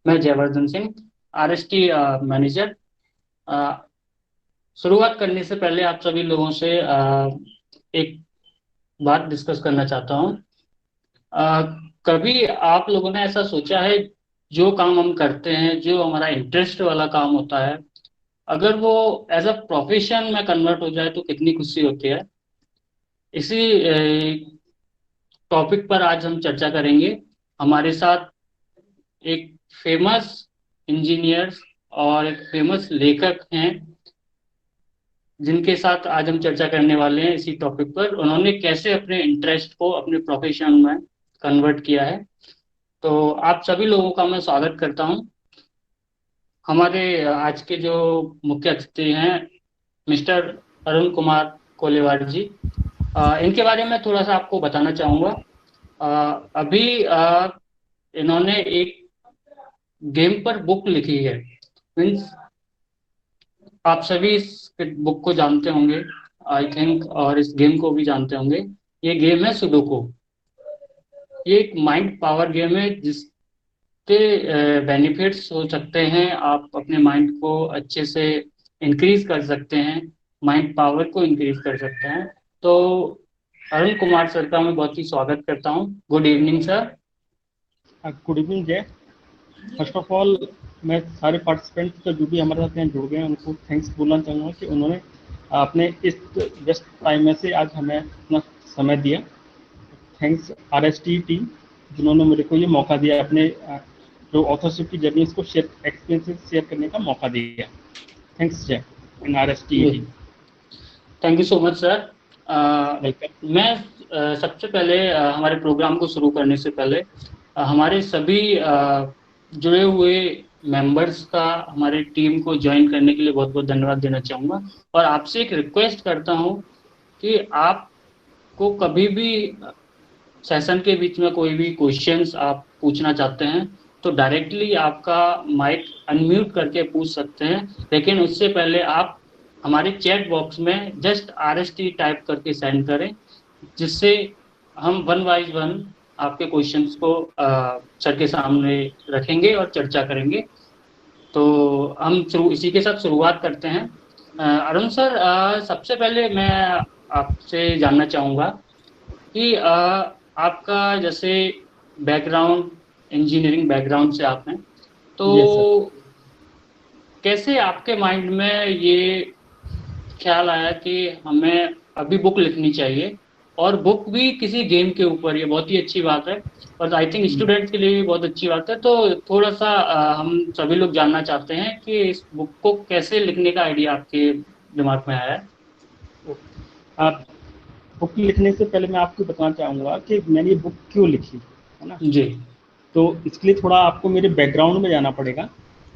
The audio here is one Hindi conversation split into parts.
मैं जयवर्धन सिंह, आरएसटी मैनेजर। अ, शुरुआत करने से पहले आप सभी लोगों से एक बात डिस्कस करना चाहता हूँ। अ, कभी आप लोगों ने ऐसा सोचा है, जो काम हम करते हैं, जो हमारा इंटरेस्ट वाला काम होता है, अगर वो एज अ प्रोफेशन में कन्वर्ट हो जाए तो कितनी खुशी होती है। इसी टॉपिक पर आज हम चर्चा करेंगे। हमारे साथ एक फेमस इंजीनियर और एक फेमस लेखक हैं, जिनके साथ आज हम चर्चा करने वाले हैं इसी टॉपिक पर। उन्होंने कैसे अपने इंटरेस्ट को अपने प्रोफेशन में कन्वर्ट किया है। तो आप सभी लोगों का मैं स्वागत करता हूं। हमारे आज के जो मुख्य अतिथि हैं, मिस्टर अरुण कुमार कोलेवार जी। इनके बारे में थोड़ा सा आपको बताना चाहूँगा। अभी इन्होंने एक गेम पर बुक लिखी है। मीन्स आप सभी इस बुक को जानते होंगे, आई थिंक, और इस गेम को भी जानते होंगे। ये गेम है सुडोकू। ये एक माइंड पावर गेम है जिसके बेनिफिट्स हो सकते हैं। आप अपने माइंड को अच्छे से इंक्रीज कर सकते हैं, माइंड पावर को इंक्रीज कर सकते हैं। तो अरुण कुमार सर का मैं बहुत ही स्वागत करता हूँ। Good evening sir. Good evening जय। फर्स्ट ऑफ ऑल, मैं सारे पार्टिसिपेंट्स जो भी हमारे साथ यहाँ जुड़ गए हैं उनको थैंक्स बोलना चाहूँगा कि उन्होंने अपने इस व्यस्त टाइम में से आज हमें अपना समय दिया। थैंक्स आरएसटी टीम, जिन्होंने मेरे को ये मौका दिया अपने जो ऑथरशिप की जर्नी इसको शेयर एक्सपीरियंसेस शेयर करने का मौका दिया। Thanks Jay and RST ji, team. Thank you so much sir. Welcome. मैं सबसे पहले हमारे प्रोग्राम को शुरू करने से पहले हमारे सभी जुड़े हुए मेंबर्स का हमारी टीम को ज्वाइन करने के लिए बहुत बहुत धन्यवाद देना चाहूँगा। और आपसे एक रिक्वेस्ट करता हूँ कि आपको कभी भी सेशन के बीच में कोई भी क्वेश्चंस आप पूछना चाहते हैं तो डायरेक्टली आपका माइक अनम्यूट करके पूछ सकते हैं। लेकिन उससे पहले आप हमारे चैट बॉक्स में जस्ट RST टाइप करके सेंड करें, जिससे हम वन बाय वन आपके क्वेश्चंस को सर के सामने रखेंगे और चर्चा करेंगे। तो हम शुरू इसी के साथ शुरुआत करते हैं। अरुण सर, सबसे पहले मैं आपसे जानना चाहूँगा कि आपका जैसे बैकग्राउंड, इंजीनियरिंग बैकग्राउंड से आप हैं, तो यस सर। कैसे आपके माइंड में ये ख्याल आया कि हमें अभी बुक लिखनी चाहिए, और बुक भी किसी गेम के ऊपर? ये बहुत ही अच्छी बात है, और आई थिंक स्टूडेंट्स के लिए भी बहुत अच्छी बात है। तो थोड़ा सा हम सभी लोग जानना चाहते हैं कि इस बुक को कैसे लिखने का आइडिया आपके दिमाग में आया है। आप बुक लिखने से पहले मैं आपको बताना चाहूँगा कि मैंने ये बुक क्यों लिखी, है ना। जी। तो इसके लिए थोड़ा आपको मेरे बैकग्राउंड में जाना पड़ेगा,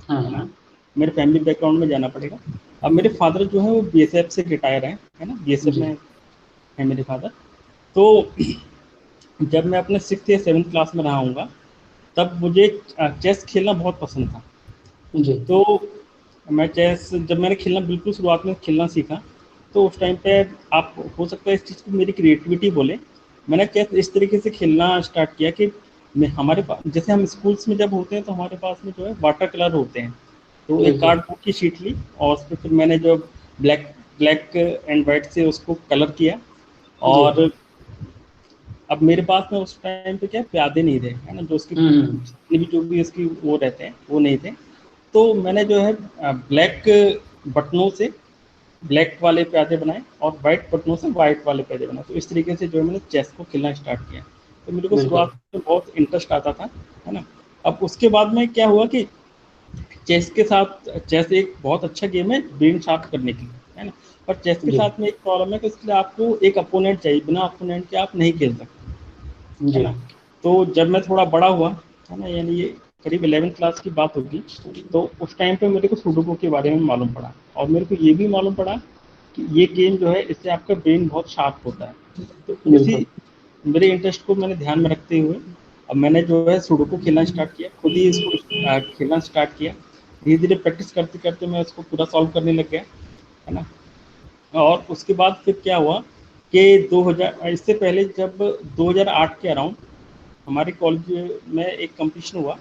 हाँ है ना। हाँ। मेरे फैमिली बैकग्राउंड में जाना पड़ेगा। अब मेरे फादर जो है वो बीएसएफ से रिटायर हैं, है ना, बीएसएफ जी में है मेरे फादर। तो जब मैं अपने 6th या 7th क्लास में रहा हूँगा तब मुझे चेस खेलना बहुत पसंद था। जी। तो मैं चेस जब मैंने खेलना बिल्कुल शुरुआत में खेलना सीखा, तो उस टाइम पे आप हो सकता है इस चीज़ को मेरी क्रिएटिविटी बोले। मैंने चेस इस तरीके से खेलना स्टार्ट किया कि मैं हमारे पास जैसे हम स्कूल्स में जब होते हैं तो हमारे पास में जो है वाटर कलर होते हैं। तो एक बिल्कुल। कार्डबोर्ड की शीट ली और उस पर फिर मैंने जो ब्लैक ब्लैक एंड वाइट से उसको कलर किया। जी। और अब मेरे पास में उस टाइम पे क्या प्यादे नहीं थे, है ना, जो उसकी हम्म। जितनी भी जो भी उसकी वो रहते हैं वो नहीं थे। तो मैंने जो है ब्लैक बटनों से ब्लैक वाले प्यादे बनाए और वाइट बटनों से वाइट वाले प्यादे बनाए। तो इस तरीके से जो है मैंने चेस को खेलना स्टार्ट किया। तो मेरे को बिल्कुल। शुरुआत में बहुत इंटरेस्ट आता था, है ना। अब उसके बाद में क्या हुआ कि चेस के साथ चेस एक बहुत अच्छा गेम है ब्रेन शार्प करने के लिए, है ना। पर चेस के जी। साथ में एक प्रॉब्लम है कि उसके लिए आपको एक अपोनेंट चाहिए, बिना अपोनेंट के आप नहीं खेल सकते, है जी। ना। तो जब मैं थोड़ा बड़ा हुआ, है ना, यानी ये करीब 11th क्लास की बात होगी, तो उस टाइम पे मेरे को सुडोकू के बारे में मालूम पड़ा और मेरे को ये भी मालूम पड़ा कि ये गेम जो है इससे आपका ब्रेन बहुत शार्प होता है। तो बिल्कुल। इसी मेरे इंटरेस्ट को मैंने ध्यान में रखते हुए अब मैंने जो है सुडोकू खेलना स्टार्ट किया, खुद ही इसको खेलना स्टार्ट किया। धीरे धीरे प्रैक्टिस करते करते मैं उसको पूरा सॉल्व करने लग गया, है ना। और उसके बाद फिर क्या हुआ कि 2000 इससे पहले जब 2008 के अराउंड हमारे कॉलेज में एक कंपटीशन हुआ,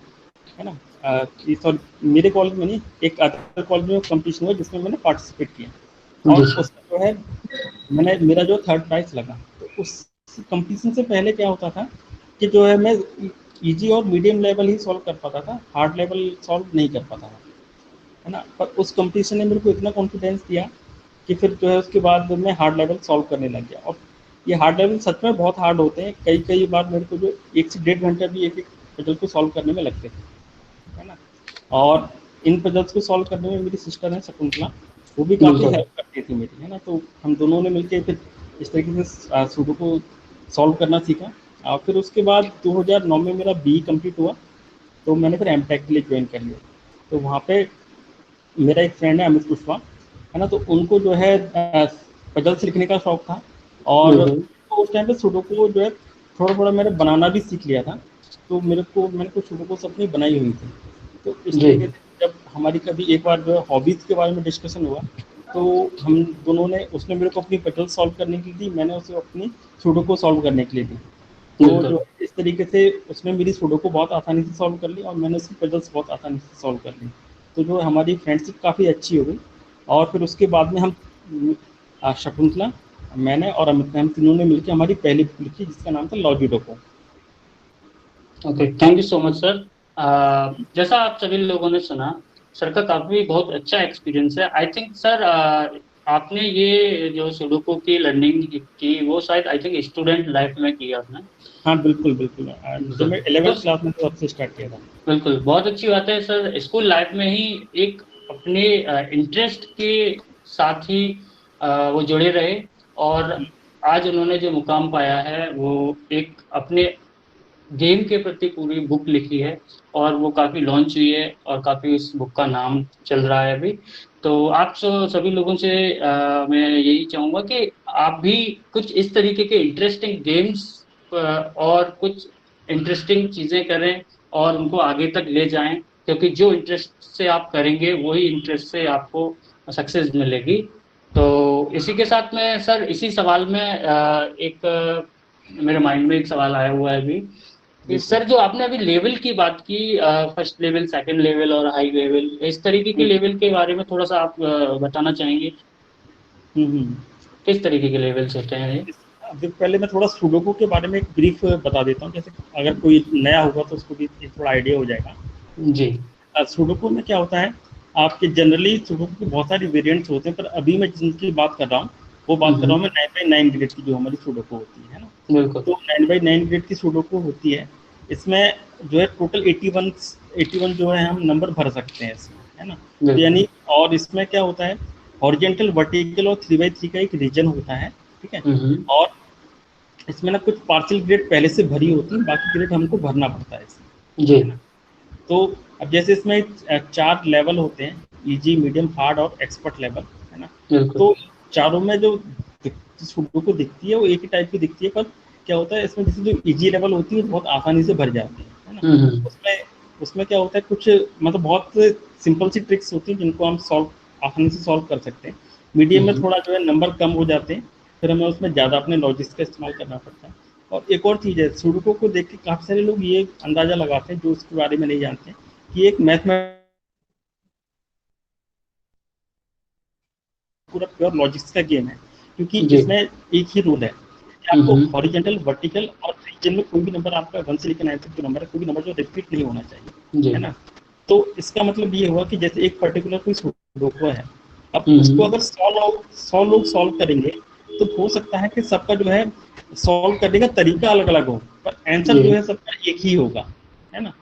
है ना। सॉरी, मेरे कॉलेज में नहीं, एक अदर कॉलेज में कंपटीशन हुआ जिसमें मैंने पार्टिसिपेट किया, और जी सर। उसमें जो है मैंने, मेरा जो थर्ड प्राइज लगा। तो उस कंपटीशन से पहले क्या होता था कि जो है मैं इजी और मीडियम लेवल ही सॉल्व कर पाता था, हार्ड लेवल सॉल्व नहीं कर पाता था, है ना। पर उस कंपटीशन ने मेरे को इतना कॉन्फिडेंस दिया कि फिर जो है उसके बाद मैं हार्ड लेवल सॉल्व करने लग गया। और ये हार्ड लेवल सच में बहुत हार्ड होते हैं, कई कई बार मेरे को जो 1 से 1.5 घंटा भी एक एक पजल को सॉल्व करने में लगते थे, है ना। और इन पजल्स को सॉल्व करने में मेरी सिस्टर है शकुंतला, वो भी काफ़ी बिल्कुल। हेल्प करती थी मेरी, है ना। तो हम दोनों ने मिलकर फिर इस तरीके से सूडो को सॉल्व करना सीखा। और फिर उसके बाद 2009 में मेरा बी कंप्लीट हुआ, तो मैंने फिर एम टेक के लिए ज्वाइन कर लिया। तो वहाँ पे मेरा एक फ्रेंड है अमित कुशवाहा, है ना, तो उनको जो है पजल्स लिखने का शौक था, और बिल्कुल। उस टाइम पे सुडोकू को जो है थोड़ा थोड़ा मैंने बनाना भी सीख लिया था। तो मैंने कुछ सुडोकू अपनी बनाई हुई थी। तो इस जी तरीके से जब हमारी कभी एक बार जो है हॉबीज़ के बारे में डिस्कशन हुआ, तो हम दोनों ने, उसने मेरे को अपनी पजल सॉल्व करने के लिए दी, मैंने उसे अपनी सुडोकू सॉल्व करने के लिए दी। तो बिल्कुल। जो इस तरीके से उसने मेरी सुडोकू बहुत आसानी से सॉल्व कर ली, और मैंने उसकी पजल्स बहुत आसानी से सॉल्व कर ली। तो जो हमारी फ्रेंडशिप काफ़ी अच्छी हो गई। और फिर उसके बाद में हम शकुंतला, मैंने और अमित ने, हम तीनों ने मिलकर हमारी पहली बुक लिखी जिसका नाम था लॉजिडोको। Okay, thank you so much sir. जैसा आप सभी लोगों ने सुना, सर का काफी बहुत अच्छा एक्सपीरियंस है। आई थिंक सर आपने ये जो सुडोकू की लर्निंग की वो शायद आई थिंक स्टूडेंट लाइफ में की आपने। हाँ बिल्कुल बिल्कुल, जब बिल्कुल। मैं तो 11th क्लास में तो सबसे स्टार्ट किया था। बिल्कुल बहुत अच्छी बात है सर, स्कूल लाइफ में ही एक अपने इंटरेस्ट के साथ ही वो जुड़े रहे, और आज उन्होंने जो मुकाम पाया है वो एक अपने गेम के प्रति पूरी बुक लिखी है, और वो काफी लॉन्च हुई है, और काफी उस बुक का नाम चल रहा है अभी। तो आप सभी लोगों से मैं यही चाहूंगा कि आप भी कुछ इस तरीके के इंटरेस्टिंग गेम्स और कुछ इंटरेस्टिंग चीजें करें, और उनको आगे तक ले जाएं, क्योंकि जो इंटरेस्ट से आप करेंगे वही इंटरेस्ट से आपको सक्सेस मिलेगी। तो इसी के साथ में सर, इसी सवाल में मेरे माइंड में एक सवाल आया हुआ है अभी कि बिल्कुल। सर, जो आपने अभी लेवल की बात की, फर्स्ट लेवल, सेकंड लेवल और हाई लेवल, इस तरीके के हम्म, लेवल के बारे में थोड़ा सा आप बताना चाहेंगे? हम्म। किस तरीके के लेवल्स होते हैं ये? अभी पहले मैं थोड़ा सुडोकू के बारे में एक ब्रीफ बता देता हूँ, जैसे अगर कोई नया होगा तो उसको भी एक थोड़ा आइडिया हो जाएगा। जी। सुडोकू में क्या होता है, आपके जनरली सुडोकू की बहुत सारी वेरिएंट्स होते हैं, पर अभी मैं जिनकी बात कर रहा हूँ वो बात कर रहा हूँ मैं 9x9 ग्रेड की, जो हमारी सुडोकू होती है ना। बिल्कुल। तो 9x9 ग्रेड की सुडोकू होती है। इसमें जो है टोटल 81 जो है हम नंबर भर सकते हैं इसमें, है ना। तो बिल्कुल। यानी, और इसमें क्या होता है, हॉरिजेंटल वर्टिकल और 3x3 का एक रीजन होता है, ठीक है। हम्म। और इसमें ना कुछ पार्शियल ग्रेड पहले से भरी होती है, बाकी ग्रेड हमको भरना पड़ता है इसमें, जी। है ना। तो अब जैसे इसमें 4 लेवल होते हैं, इजी, मीडियम, हार्ड और एक्सपर्ट लेवल, है ना। बिल्कुल। तो चारों में जो सुडोकू को दिखती है वो एक ही टाइप की दिखती है, पर क्या होता है इसमें, जैसे जो इजी लेवल होती है वो बहुत आसानी से भर जाती है ना। हम्म। उसमें उसमें क्या होता है, कुछ मतलब बहुत सिंपल सी ट्रिक्स होती हैं जिनको हम सॉल्व, आसानी से सॉल्व कर सकते हैं। मीडियम में हम्म। थोड़ा जो है नंबर कम हो जाते हैं, फिर हमें उसमें ज़्यादा अपने लॉजिक्स का इस्तेमाल करना पड़ता है। और एक और चीज़ है, सुडोकू को देख के काफ़ी सारे लोग ये अंदाज़ा लगाते हैं जो इसके बारे में नहीं जानते कि एक मैथमेटिक्स पूरा प्योर लॉजिक्स का गेम है, क्योंकि जी। इसमें एक ही रूल है कि आपको हम्म। हॉरिजेंटल, वर्टिकल और रीजन में कोई भी नंबर, आपका 1 से लेकर 9 तक जो नंबर है, कोई भी नंबर जो रिपीट नहीं होना चाहिए, जी। है ना। तो इसका मतलब ये हुआ कि जैसे एक पर्टिकुलर कोई सुडोकू है, अब उसको हम्म। अगर 100 लोग सॉल्व करेंगे, तो हो सकता है कि सबका जो है सॉल्व करने का तरीका अलग अलग हो, पर आंसर जी। जो है सबका एक ही होगा, है ना।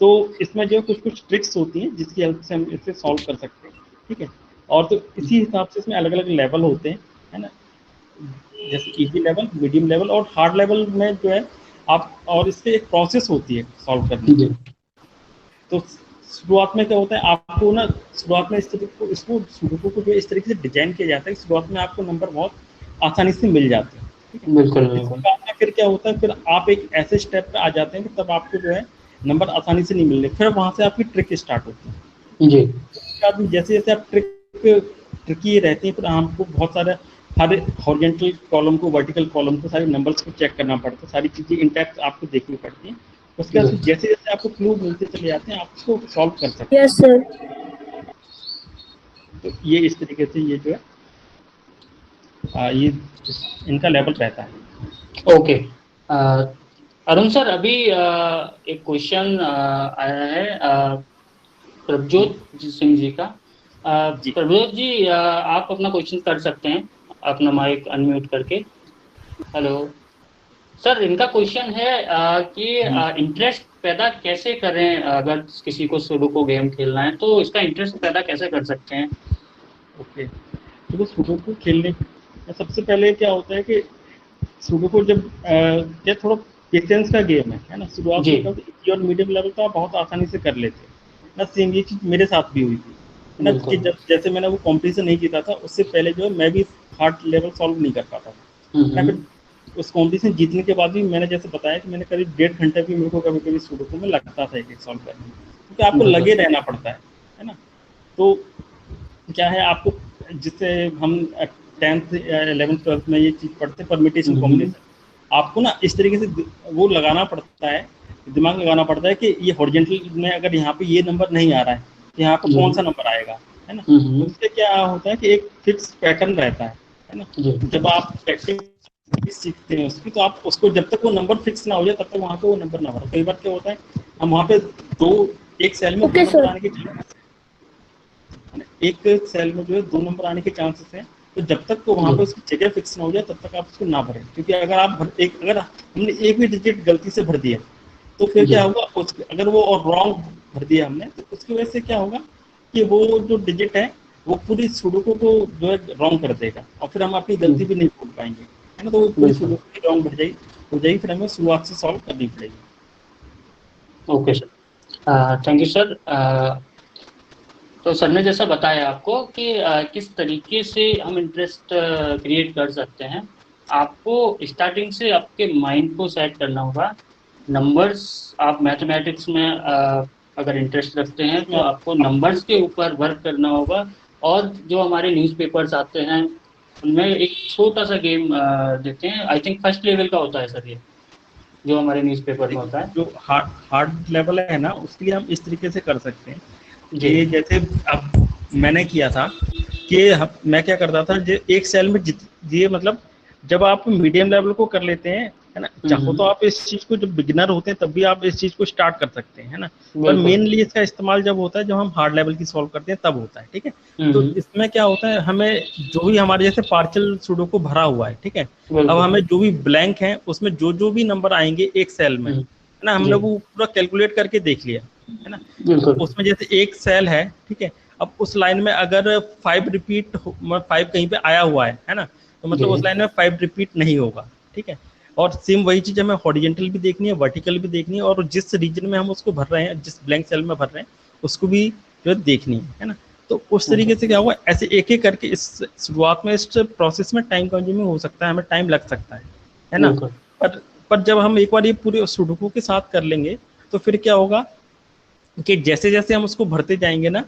तो इसमें जो कुछ कुछ ट्रिक्स होती हैं जिसकी हेल्प से हम इसे सॉल्व कर सकते हैं, ठीक है। और तो इसी हिसाब से इसमें अलग अलग लेवल होते हैं, है ना। जैसे इजी लेवल, मीडियम लेवल और हार्ड लेवल में जो है आप, और इससे एक प्रोसेस होती है सॉल्व करने की। जी। तो शुरुआत में क्या होता है, आपको ना शुरुआत में इस तरीके को, इसको सुडोकू को जो इस तरीके से डिजाइन किया जाता है कि शुरुआत में आपको नंबर बहुत आसानी से मिल जाते हैं, ठीक है। बिल्कुल। इसके बिल्कुल। बाद में फिर क्या होता है, फिर आप एक ऐसे स्टेप पे आ जाते हैं कि तब आपको जो है नंबर आसानी से नहीं मिल रहे, फिर वहां से आपकी ट्रिक स्टार्ट होती है। जी। उसके बाद में जैसे जैसे आप ट्रिकी रहती हैं, फिर हमको बहुत सारे, हर हॉरिजेंटल कॉलम को, वर्टिकल कॉलम को, सारे नंबर्स को चेक करना पड़ता है, सारी चीज़ें इंटैक्ट आपको देखनी पड़ती हैं। उसके बाद जी जैसे जैसे आपको क्लू मिलते चले जाते हैं आप उसको सॉल्व कर सकते हैं। Yes sir. तो ये इस तरीके से ये जो है ये इनका लेवल रहता है। ओके। अरुण सर, अभी एक क्वेश्चन आया है जी प्रभजोत सिंह जी का। जी प्रभजोत जी, आप अपना क्वेश्चन कर सकते हैं अपना माइक अनम्यूट करके। हेलो सर, इनका क्वेश्चन है कि जी इंटरेस्ट पैदा कैसे करें, अगर किसी को सुडोकू गेम खेलना है तो इसका इंटरेस्ट पैदा कैसे कर सकते हैं। ओके। देखो सुडोकू खेलने में सबसे पहले क्या होता है कि सुडोकू जब ये थोड़ा पेशेंस का गेम है ना। शुरुआत जी। में क्या होता है इजी और मीडियम लेवल तो आप बहुत आसानी से कर लेते हैं ना। सेम ये चीज़ मेरे साथ भी हुई थी है ना कि बिल्कुल। जब जैसे मैंने वो कॉम्पिटिशन नहीं जीता था उससे पहले जो है मैं भी हार्ड लेवल सॉल्व नहीं कर पाता था ना। फिर हम्म। उस कॉम्पिटिशन जीतने के बाद भी मैंने जैसे बताया कि मैंने करीब 1.5 घंटा भी मेरे को कभी कभी सुडोकू में लगता था एक एक सॉल्व करने में, क्योंकि आपको बिल्कुल। लगे रहना पड़ता है ना। तो क्या है आपको जिससे हम 10th 11th 12th में ये चीज़ पढ़ते परमिटेशन हम्म। कॉम्बिनेशन, आपको ना इस तरीके से वो लगाना पड़ता है, दिमाग लगाना पड़ता है कि ये हॉरिजेंटल में अगर यहाँ पे ये नंबर नहीं आ रहा है तो यहाँ पे जी। कौन सा नंबर आएगा, है ना। तो हम्म। उससे क्या होता है कि एक फिक्स पैटर्न रहता है ना। जी। जब आप प्रैक्टिस सीखते हैं उसकी तो आप उसको जब तक वो नंबर फिक्स ना हो जाए तब तक वहाँ पे वो नंबर ना भरो। कई बार क्या होता है हम वहाँ पे दो एक सेल में दो ओके नंबर सर। आने के चांसेस है, एक सेल में जो है दो नंबर आने के चांसेस हैं। तो जब तक तो वहाँ जी। पे उसकी जगह फिक्स ना हो जाए तब तक आप उसको ना भरें, क्योंकि अगर आप अगर हमने एक भी डिजिट गलती से भर दिया तो फिर जी। क्या होगा अगर वो और रॉन्ग भर दिया हमने तो उसकी वजह से क्या होगा कि वो जो डिजिट है वो पूरी सुडोकू को जो है रॉन्ग कर देगा और फिर हम अपनी गलती भी नहीं ढूंढ पाएंगे, है ना। तो वो पूरी बिल्कुल। सुडोकू की रॉन्ग भर जाएगी हो जाएगी, फिर हमें शुरुआत से सॉल्व करनी पड़ेगी। Okay sir, thank you sir. तो सर ने जैसा बताया आपको कि किस तरीके से हम इंटरेस्ट क्रिएट कर सकते हैं। आपको स्टार्टिंग से आपके माइंड को सेट करना होगा। नंबर्स, आप मैथमेटिक्स में अगर इंटरेस्ट रखते हैं इसमें तो आपको नंबर्स के ऊपर वर्क करना होगा। और जो हमारे न्यूज़पेपर्स आते हैं उनमें एक छोटा सा गेम देते हैं, आई थिंक फर्स्ट लेवल का होता है सर ये, जो हमारे न्यूज़पेपर में होता है। जो हार्ड हार्ड लेवल है ना उसके लिए हम इस तरीके से कर सकते हैं जी। कि जैसे अब मैंने किया था कि मैं क्या करता था जो एक सेल में ये मतलब जब आप मीडियम लेवल को कर लेते हैं है ना, चाहो तो हम्म। आप इस चीज को जब बिगिनर होते हैं तब भी आप इस चीज को स्टार्ट कर सकते हैं, है ना। पर बिल्कुल। मेनली इसका इस्तेमाल जब होता है जब हम हार्ड लेवल की सॉल्व करते हैं तब होता है, ठीक है। तो हम्म। इसमें क्या होता है हमें जो भी हमारे जैसे पार्शियल सुडोकू भरा हुआ है, ठीक है। अब बिल्कुल। हमें जो भी ब्लैंक है उसमें जो जो भी नंबर आएंगे एक सेल में, हम्म। है ना, हमने जी। वो पूरा कैलकुलेट करके देख लिया, है ना। तो बिल्कुल। उसमें जैसे एक सेल है, ठीक है। अब उस लाइन में अगर 5 रिपीट 5 कहीं पे आया हुआ है ना, तो मतलब उस जी। लाइन में 5 रिपीट नहीं होगा, ठीक है। और सेम वही चीज हमें हॉरिजेंटल भी देखनी है, वर्टिकल भी देखनी है, और जिस रीजन में हम उसको भर रहे हैं, जिस ब्लैंक सेल में भर रहे हैं उसको भी जो है देखनी है ना। तो उस तरीके से क्या हुआ ऐसे एक एक करके इस शुरुआत में इस प्रोसेस में टाइम कंज्यूमिंग हो सकता है, हमें टाइम लग सकता है ना। बिल्कुल। पर पर जब हम एक बार ये पूरे सुडोकू के साथ कर लेंगे तो फिर क्या होगा कि जैसे जैसे हम उसको भरते जाएंगे ना,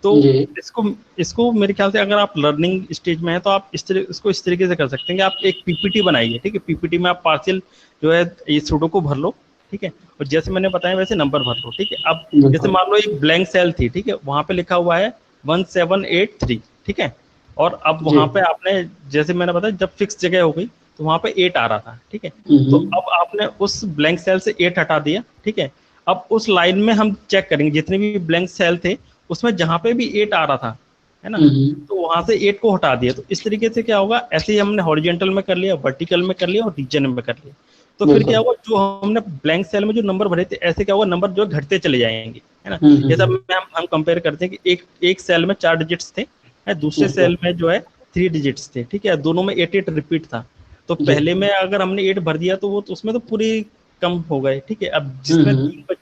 तो जी। इसको इसको मेरे ख्याल से अगर आप लर्निंग स्टेज में है तो आप इसको इस तरीके से कर सकते हैं कि आप एक पीपीटी बनाइए, ठीक है। पीपीटी में आप पार्शियल जो है ये सुडोकू भर लो, ठीक है। और जैसे मैंने बताया वैसे नंबर भर लो, ठीक है। अब जैसे बिल्कुल। मान लो एक ब्लैंक सेल थी, ठीक है, वहां पे लिखा हुआ है 1783, ठीक है। और अब जी। वहां पे आपने जैसे मैंने बताया जब फिक्स जगह हो गई तो वहां पे 8 आ रहा था, ठीक है। तो हम्म। अब आपने उस ब्लैंक सेल से 8 हटा दिया, ठीक है। अब उस लाइन में हम चेक करेंगे जितने भी ब्लैंक सेल थे उसमें जहां पे भी 8 आ रहा था, है ना, हम्म। तो वहां से 8 को हटा दिया। तो इस तरीके से क्या होगा ऐसे ही हमने हॉरिजेंटल में कर लिया, वर्टिकल में कर लिया और रीजन में कर लिया। तो फिर क्या बिल्कुल। हुआ जो हमने ब्लैंक सेल में जो नंबर भरे थे ऐसे क्या हुआ नंबर जो घटते चले जाएंगे, है ना। जैसा हम्म। हम कंपेयर करते हैं कि एक एक सेल में 4 डिजिट्स थे, है, दूसरे बिल्कुल। सेल में जो है 3 डिजिट्स थे, ठीक है। दोनों में 8 8 रिपीट था। तो जी। पहले में अगर हमने 8 भर दिया तो वो तो उसमें तो पूरी कम हो गए, ठीक है। अब जिसमें हम्म।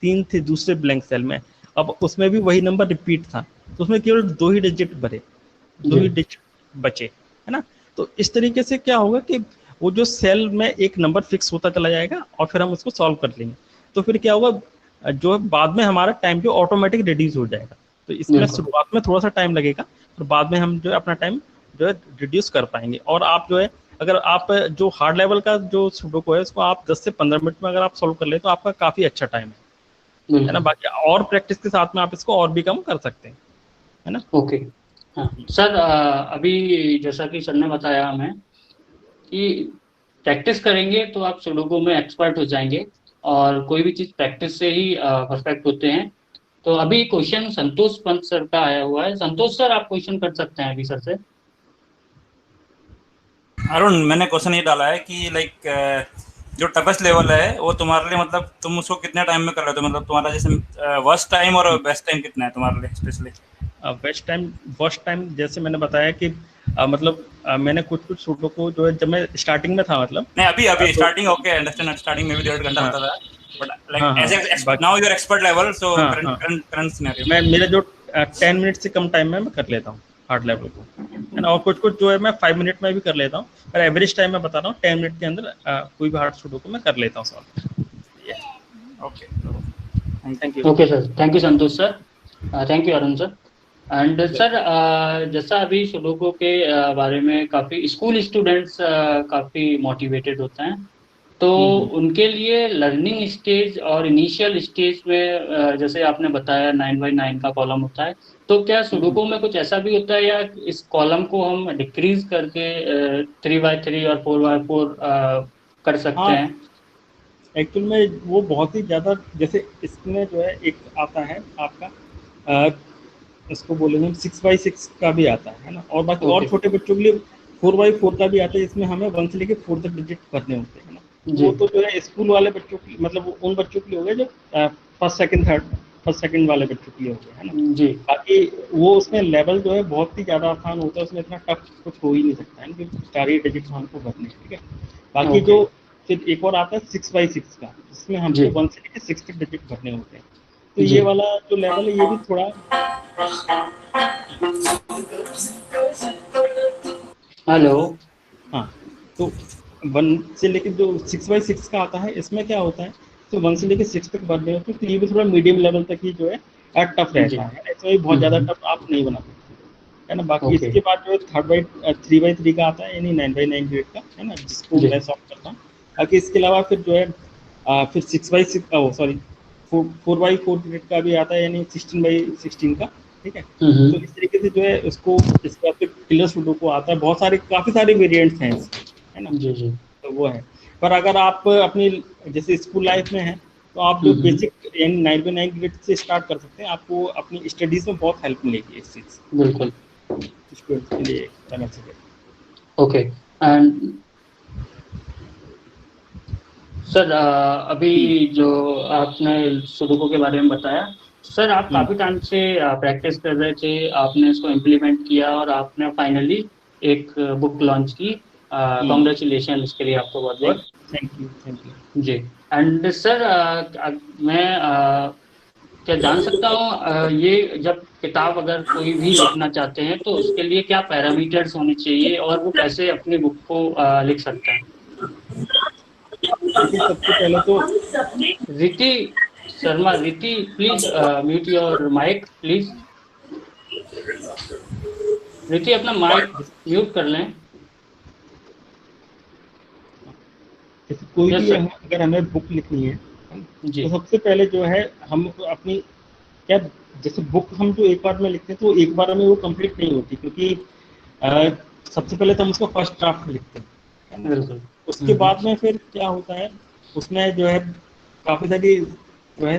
3 थे दूसरे ब्लैंक सेल में, अब उसमें भी वही नंबर रिपीट था, तो उसमें केवल 2 ही डिजिट भरे, 2 जी। ही डिजिट बचे, है ना। तो इस तरीके से क्या होगा कि वो जो सेल में एक नंबर फिक्स होता चला जाएगा और फिर हम उसको सॉल्व कर लेंगे। तो फिर क्या होगा जो है बाद में हमारा टाइम जो ऑटोमेटिक रिड्यूस हो जाएगा। तो इसमें बिल्कुल। शुरुआत में थोड़ा सा टाइम लगेगा और बाद में हम जो है अपना टाइम जो है रिड्यूस कर पाएंगे। और आप जो है अगर आप जो हार्ड लेवल का जो सुडोकू है उसको आप 10 से 15 मिनट में अगर आप सॉल्व कर ले तो आपका काफी अच्छा टाइम है ना। बिल्कुल। बाकी और प्रैक्टिस के साथ में आप इसको और भी कम कर सकते हैं, है ना। ओके। हाँ सर, अभी जैसा कि सर ने बताया हमें कि प्रैक्टिस करेंगे तो आप सुडोकू में एक्सपर्ट हो जाएंगे, और कोई भी चीज प्रैक्टिस से ही परफेक्ट होते हैं। तो अभी क्वेश्चन संतोष पंत सर का आया हुआ है। संतोष सर, आप क्वेश्चन कर सकते हैं अभी सर से। अरुण, मैंने क्वेश्चन ये डाला है कि लाइक जो टफेस्ट लेवल है वो तुम्हारे लिए, मतलब तुम उसको कितने टाइम में कर रहे हो, मतलब तुम्हारा जैसे वर्स्ट टाइम और बेस्ट टाइम कितना है तुम्हारे लिए स्पेशली। फर्स्ट टाइम जैसे मैंने बताया कि मतलब मैंने कुछ कुछ सूटों को जो है जब मैं स्टार्टिंग में था मतलब नहीं, अभी अभी तो स्टार्टिंग ओके, अंडरस्टैंड, स्टार्टिंग में भी 1.5 घंटा हाँ लगता था, बट हाँ लाइक हाँ एज बाकी नाउ यूर एक्सपर्ट लेवल, सो हाँ करंट हाँ करंट करंट सिनेरियो। मैं मेरा जो 10 मिनट से कम टाइम में मैं कर लेता हूँ हार्ड लेवल को, है ना। और कुछ कुछ जो है मैं 5 मिनट में भी कर लेता हूँ, पर एवरेज टाइम मैं बता रहा हूँ 10 मिनट के अंदर कोई भी हार्ड सूटों को मैं कर लेता हूँ solve. Okay, thank you. Thank you. Okay sir, thank you Santosh sir. Thank you Arun sir. And sir, जैसा अभी सुडोकू के बारे में काफी स्कूल स्टूडेंट्स काफी मोटिवेटेड होते हैं, तो हम्म। उनके लिए लर्निंग स्टेज और इनिशियल स्टेज में जैसे आपने बताया 9x9 का कॉलम होता है, तो क्या हम्म। सुडोकू में कुछ ऐसा भी होता है, या इस कॉलम को हम डिक्रीज करके 3x3 और 4x4 कर सकते हाँ, हैं? एक्चुअल में वो बहुत ही ज़्यादा, जैसे इसमें जो है एक आता है आपका अ, इसको बोलेंगे 6x6 का भी आता है ना, और बाकी और ओके। छोटे बच्चों के लिए 4x4 का भी आता है। इसमें हमें 1 से लेके 4 तक डिजिट भरने होते हैं ना। जी। वो तो जो है स्कूल वाले बच्चों की, मतलब वो उन बच्चों के लिए हो गए जो first second third, first second वाले बच्चों के लिए हो गए, है ना। जी। बाकी वो उसमें लेवल जो है बहुत ही ज़्यादा आसान होता है, उसमें इतना टफ कुछ हो ही नहीं सकता है ना, क्योंकि सारी डिजिट हमको भरनी है, ठीक है। बाकी ओके। जो फिर एक और आता है 6x6 का, जिसमें हमको जी। 1 से लेके 6 तक डिजिट भरने होते हैं। तो जी। ये वाला जो लेवल है ये भी थोड़ा, हेलो। हाँ, तो 1 से लेके जो 6x6 का आता है इसमें क्या होता है, तो 1 से लेके 6 तक भरने होते हैं, तो ये भी थोड़ा मीडियम लेवल तक ही जो है टफ जी। रहता है, ऐसा ही बहुत ज़्यादा हम्म। टफ आप नहीं बना सकते, है ना। बाकी ओके। इसके बाद जो है 3x3 का आता है, यानी 9x9 ग्रेड का, है ना, जिसको जी। मैं सॉल्व करता हूँ। बाकी इसके अलावा फिर जो है फिर 6x6 सॉरी 4x4 ग्रेड का भी आता है, यानी 16x16 का, ठीक है। तो इस तरीके से जो है उसको, इसका फिर किलर सुडोकू आता है, बहुत सारे काफ़ी सारे वेरिएंट्स हैं इसके, है ना। जी। जी। तो वो है। पर अगर आप अपनी जैसे स्कूल लाइफ में हैं, तो आप जो हम्म। बेसिक यानी 9x9 ग्रेड से स्टार्ट कर सकते हैं, आपको अपनी स्टडीज़ में बहुत हेल्प मिलेगी इस चीज़, बिल्कुल। स्टूडेंट्स के लिए अलग से। ओके। एंड सर, हुँ, अभी जो आपने सुडोकू के बारे में बताया, सर आप हुँ, काफी टाइम से प्रैक्टिस कर रहे थे, आपने इसको इम्प्लीमेंट किया और आपने फाइनली एक बुक लॉन्च की। हुँ। कॉन्ग्रेचुलेशन इसके लिए आपको बहुत थैंक बहुत। Thank you, thank you. जी। एंड सर, मैं क्या जान सकता हूँ, ये जब किताब अगर कोई भी लिखना चाहते हैं तो उसके लिए क्या पैरामीटर्स होने चाहिए, और वो कैसे अपनी बुक को लिख सकते हैं? देखिए, सबसे पहले तो Riti Sharma, Riti please mute your mic please. Riti अपना माइक म्यूट कर लें। जैसे कोई यस भी सर। अगर हमें बुक लिखनी है ना, जी। तो सबसे पहले जो है हम अपनी क्या, जैसे बुक हम जो एक बार में लिखते हैं तो एक बार में वो कंप्लीट नहीं होती, क्योंकि अ, सबसे पहले तो हम उसका फर्स्ट ड्राफ्ट लिखते हैं, है ना। बिल्कुल। उसके बाद में फिर क्या होता है, उसमें जो है काफ़ी सारी जो है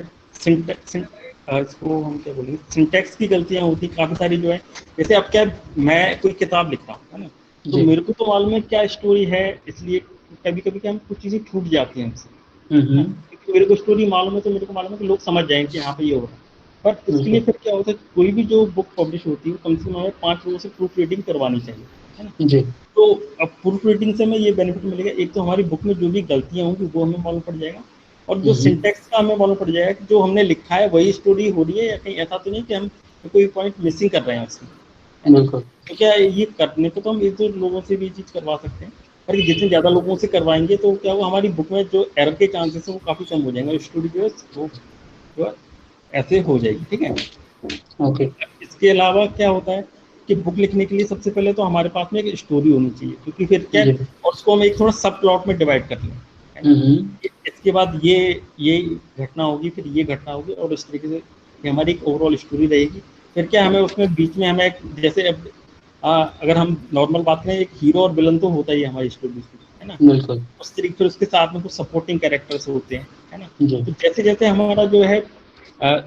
इसको हम क्या बोलेंगे, सिंटैक्स की गलतियाँ होती काफ़ी सारी जो है। जैसे अब क्या, मैं कोई किताब लिख रहा हूँ, है ना, तो जी। मेरे को तो मालूम है क्या स्टोरी है, इसलिए कभी कभी क्या हम कुछ चीज़ें छूट जाती हैं हमसे, है ना, हम्म। क्योंकि मेरे को स्टोरी मालूम है, तो मेरे को मालूम है कि लोग समझ जाएंगे कि यहाँ पे ये हो रहा है। पर इसके लिए बिल्कुल। फिर क्या होता है, कोई भी जो बुक पब्लिश होती है कम से कम हमें 5 लोगों से प्रूफ रीडिंग करवानी चाहिए, है ना। जी। तो अब प्रूफ रीडिंग से हमें ये बेनिफिट मिलेगा, एक तो हमारी बुक में जो भी गलतियाँ होंगी वो हमें मालूम पड़ जाएगा, और जो हम्म। सिंटैक्स का हमें मालूम पड़ जाएगा कि जो हमने लिखा है वही स्टोरी हो रही है, या कहीं ऐसा तो नहीं कि हम कोई पॉइंट मिसिंग कर रहे हैं उसमें, है ना। बिल्कुल। तो क्या ये करने को तो हम 1-2 लोगों से भी ये चीज़ करवा सकते हैं, पर ये जितने ज़्यादा लोगों से करवाएंगे तो क्या वो हमारी बुक में जो एरर के चांसेस है वो काफ़ी कम हो जाएंगे, और स्टोरी जो है वो जो है ऐसे हो जाएगी, ठीक है। ओके। इसके अलावा क्या होता है कि बुक लिखने के लिए सबसे पहले तो हमारे पास में एक स्टोरी होनी चाहिए, क्योंकि फिर क्या जी। और उसको हम एक थोड़ा सब प्लॉट में डिवाइड कर लें, है ना? इसके बाद ये घटना होगी, फिर ये घटना होगी, और इस तरीके से ये हमारी एक ओवरऑल स्टोरी रहेगी। फिर क्या हमें उसमें बीच में हमें एक, जैसे अब अगर हम नॉर्मल बात करें, एक हीरो और विलन तो होता ही है हमारी स्टोरी में, है ना? बिल्कुल। उस तरीके फिर उसके साथ में कुछ सपोर्टिंग कैरेक्टर्स होते हैं, है ना? जी। तो जैसे जैसे हमारा जो है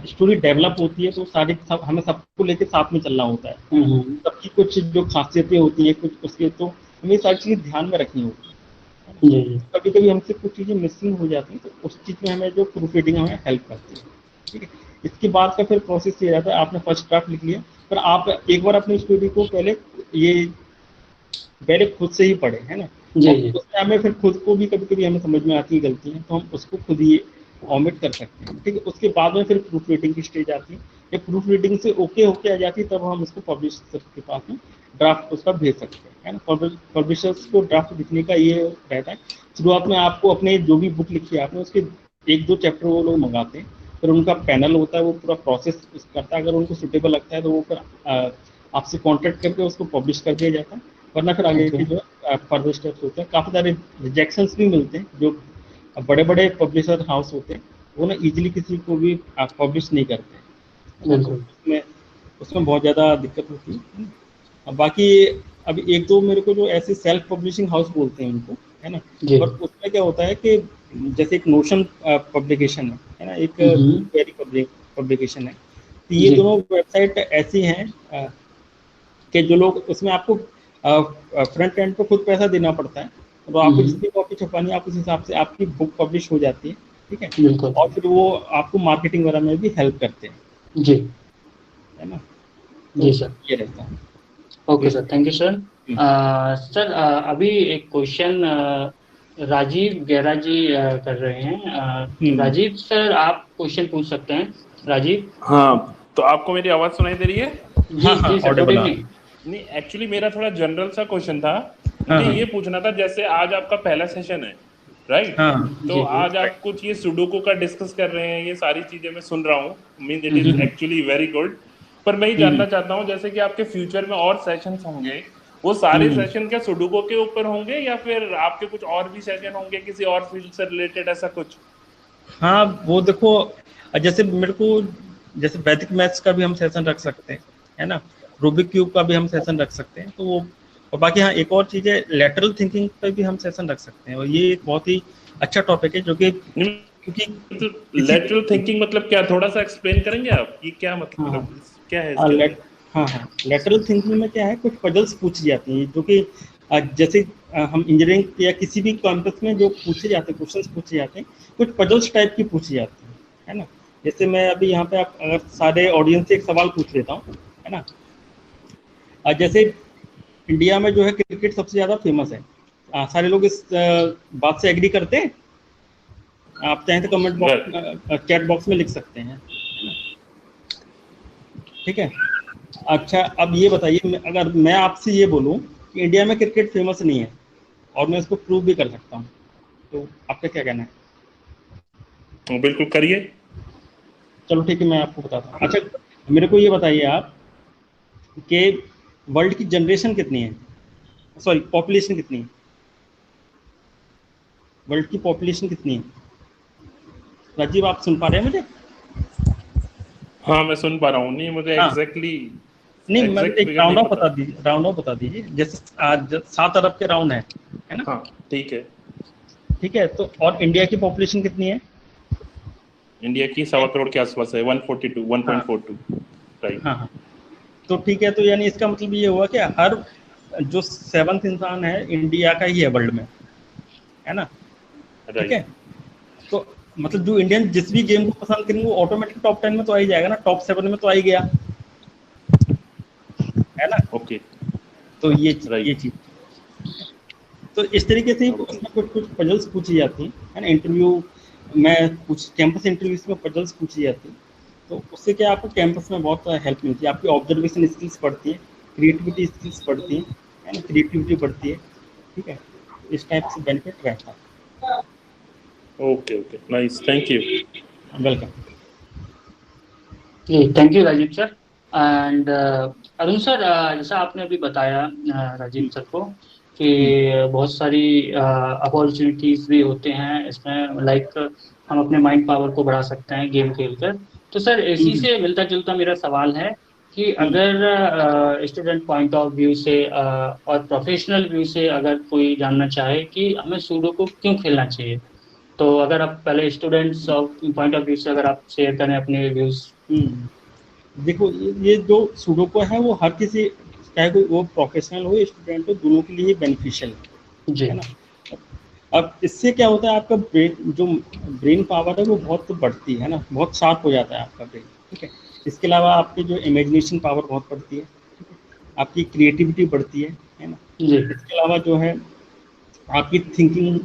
स्टोरी डेवलप होती है, तो हमें सबको लेके साथ में चलना होता है ना? सबकी कुछ जो खासियतें होती हैं, कुछ उसके, तो हमें सारी चीज़ें ध्यान में रखनी होती है ना? जी। कभी कभी हमसे कुछ चीज़ें मिसिंग हो जाती हैं, तो उस चीज़ में हमें जो प्रूफ रीडिंग हमें हेल्प करती है, ठीक है? इसके बाद का फिर प्रोसेस ये रहता है, आपने फर्स्ट ड्राफ्ट लिख लिया, पर आप एक बार अपनी स्टोरी को पहले खुद से ही पढ़े, है ना? जी। और जी। उसमें हमें फिर खुद को भी कभी कभी हमें समझ में आती है गलती है, तो हम उसको खुद ही ऑमिट कर सकते हैं, ठीक है? उसके बाद में फिर प्रूफ रीडिंग की स्टेज आती है। जब प्रूफ रीडिंग से ओके होके आ जाती है, तब हम उसको पब्लिशर के पास में ड्राफ्ट उसका भेज सकते हैं, है ना? पब्लिशर्स को ड्राफ्ट लिखने का ये रहता है, शुरुआत में आपको अपने जो भी बुक लिखी है आपने, उसके 1-2 चैप्टर वो लोग मंगाते हैं, फिर उनका पैनल होता है, वो पूरा प्रोसेस करता है, अगर उनको सुटेबल लगता है तो वो फिर आपसे कॉन्टेक्ट करके उसको पब्लिश कर दिया जाता है, वरना फिर आगे की जो फर्दर स्टेप्स होते हैं। काफ़ी सारे रिजेक्शंस भी मिलते हैं, जो बड़े बड़े पब्लिशर हाउस होते हैं वो ना इजीली किसी को भी पब्लिश नहीं करते हैं, है ना? तो उसमें बहुत ज़्यादा दिक्कत होती है ना? अब बाकी अभी 1-2 मेरे को जो ऐसे सेल्फ पब्लिशिंग हाउस बोलते हैं उनको, है ना? पर उसमें क्या होता है कि जैसे एक नोशन पब्लिकेशन है ना? एक क्वेरी पब्लिकेशन है, तो ये दोनों वेबसाइट ऐसी हैं कि जो लोग उसमें आपको फ्रंट एंड पे खुद पैसा देना पड़ता है, तो आपको जितनी कॉपी छपवानी है आप उस हिसाब से आपकी बुक पब्लिश हो जाती है, ठीक है? बिल्कुल। और फिर वो आपको मार्केटिंग वगैरह में भी हेल्प करते हैं, जी। है ना? जी तो सर। ये रहता है। Okay sir, thank you sir. Sir अभी एक क्वेश्चन राजीव गैरा जी कर रहे हैं। राजीव सर, आप क्वेश्चन पूछ सकते हैं। राजीव। हाँ, तो आपको मेरी आवाज सुनाई दे रही है? जी जी सर, गुड इवनिंग। नहीं, एक्चुअली मेरा थोड़ा जनरल सा क्वेश्चन था। मुझे ये पूछना था, जैसे आज आपका पहला सेशन है, राइट? तो आज आप कुछ ये सुडोकू का डिस्कस कर रहे हैं, ये सारी चीजें मैं सुन रहा हूँ, mean it is actually very good. पर मैं ये जानना चाहता हूँ, जैसे कि आपके फ्यूचर में और सेशंस होंगे, वो सारे सेशन क्या सुडोकू के ऊपर होंगे, या फिर आपके कुछ और भी सेशन होंगे किसी और फील्ड से रिलेटेड, ऐसा कुछ? हाँ, वो देखो, जैसे मेरे को जैसे वैदिक मैथ्स का भी हम सेशन रख सकते हैं, है ना? रूबिक क्यूब का भी हम सेशन रख सकते हैं, तो वो, और बाकी हाँ एक और चीज़ है, लेटरल थिंकिंग पे भी हम सेशन रख सकते हैं, और ये एक बहुत ही अच्छा टॉपिक है, जो कि क्योंकि लेटरल थिंकिंग मतलब क्या, थोड़ा सा एक्सप्लेन करेंगे आप? ये क्या मतलब क्या है इसके? हाँ, लेटरल थिंकिंग में क्या है, कुछ पजल्स पूछी जाती हैं, जो कि जैसे हम इंजीनियरिंग या किसी भी कैंपस में जो पूछे जाते हैं, क्वेश्चंस पूछे जाते हैं, कुछ पजल्स टाइप की पूछी जाती हैं, है ना? जैसे मैं अभी यहाँ पे आप अगर सारे ऑडियंस से एक सवाल पूछ लेता हूँ, है ना? जैसे इंडिया में जो है क्रिकेट सबसे ज़्यादा फेमस है, सारे लोग इस बात से एग्री करते हैं? आप चाहें तो कमेंट बॉक्स चैट बॉक्स में लिख सकते हैं, ठीक है? अच्छा, अब ये बताइए, अगर मैं आपसे ये बोलूं कि इंडिया में क्रिकेट फेमस नहीं है, और मैं इसको प्रूव भी कर सकता हूं, तो आपका क्या कहना है? बिल्कुल करिए। चलो ठीक है, मैं आपको बताता हूँ। अच्छा, मेरे को ये बताइए आप कि वर्ल्ड की जनरेशन कितनी है, सॉरी पॉपुलेशन कितनी है? वर्ल्ड की पॉपुलेशन कितनी है? राजीव, आप सुन पा रहे हैं मुझे? हाँ, मैं सुन पा रहा हूँ। नहीं, मुझे एग्जैक्टली नहीं, मैं एक राउंड ऑफ बता दीजिए। जैसे 7 अरब के राउंड है ना? हाँ, ठीक है। ठीक है, तो और इंडिया की पॉपुलेशन कितनी है? इंडिया की 1.25 करोड़ के आसपास है, 142, 1.42, राइट? हाँ, तो ठीक है, तो यानी इसका मतलब ये हुआ कि हर जो 7th इंसान है इंडिया का ही है वर्ल्ड में, है ना? ठीक है, तो मतलब जो इंडियन जिस भी गेम को पसंद करेंगे वो ऑटोमेटिक टॉप 10 में तो आ ही जाएगा ना, टॉप 7 में तो आ ही गया, है ना? ओके, तो ये चीज, तो इस तरीके से कुछ पजल्स पूछी जाती हैं, है ना? इंटरव्यू में कुछ कैंपस इंटरव्यूज में पजल्स पूछी जाती हैं, तो उससे क्या आपको कैंपस में बहुत हेल्प मिलती है, आपकी ऑब्जर्वेशन स्किल्स बढ़ती है, क्रिएटिविटी स्किल्स बढ़ती है ना? क्रिएटिविटी बढ़ती है, ठीक है? इस टाइप से बेनिफिट रहता है। Okay, nice, thank you. Welcome. Thank you Rajeev sir. And Arun sir, जैसा आपने अभी बताया राजीव सर को कि बहुत सारी अपॉर्चुनिटीज भी होते हैं इसमें, लाइक हम अपने माइंड पावर को बढ़ा सकते हैं गेम खेलकर। तो सर इसी से मिलता जुलता मेरा सवाल है कि अगर स्टूडेंट पॉइंट ऑफ व्यू से और प्रोफेशनल व्यू से अगर कोई जानना चाहे कि हमें सुडोकू क्यों खेलना चाहिए, तो अगर आप पहले स्टूडेंट्स पॉइंट ऑफ व्यू से अगर आप शेयर करें अपने व्यूज। देखो, ये जो सुडोकू है वो हर किसी, चाहे कोई वो प्रोफेशनल हो या स्टूडेंट हो, दोनों के लिए बेनिफिशियल जी। है ना। अब इससे क्या होता है, आपका ब्रेन पावर है वो बहुत बढ़ती है ना, बहुत शार्प हो जाता है आपका ब्रेन, ठीक है। इसके अलावा आपकी जो इमेजिनेशन पावर बहुत बढ़ती है, आपकी क्रिएटिविटी बढ़ती है ना। जी। इसके अलावा जो है आपकी थिंकिंग,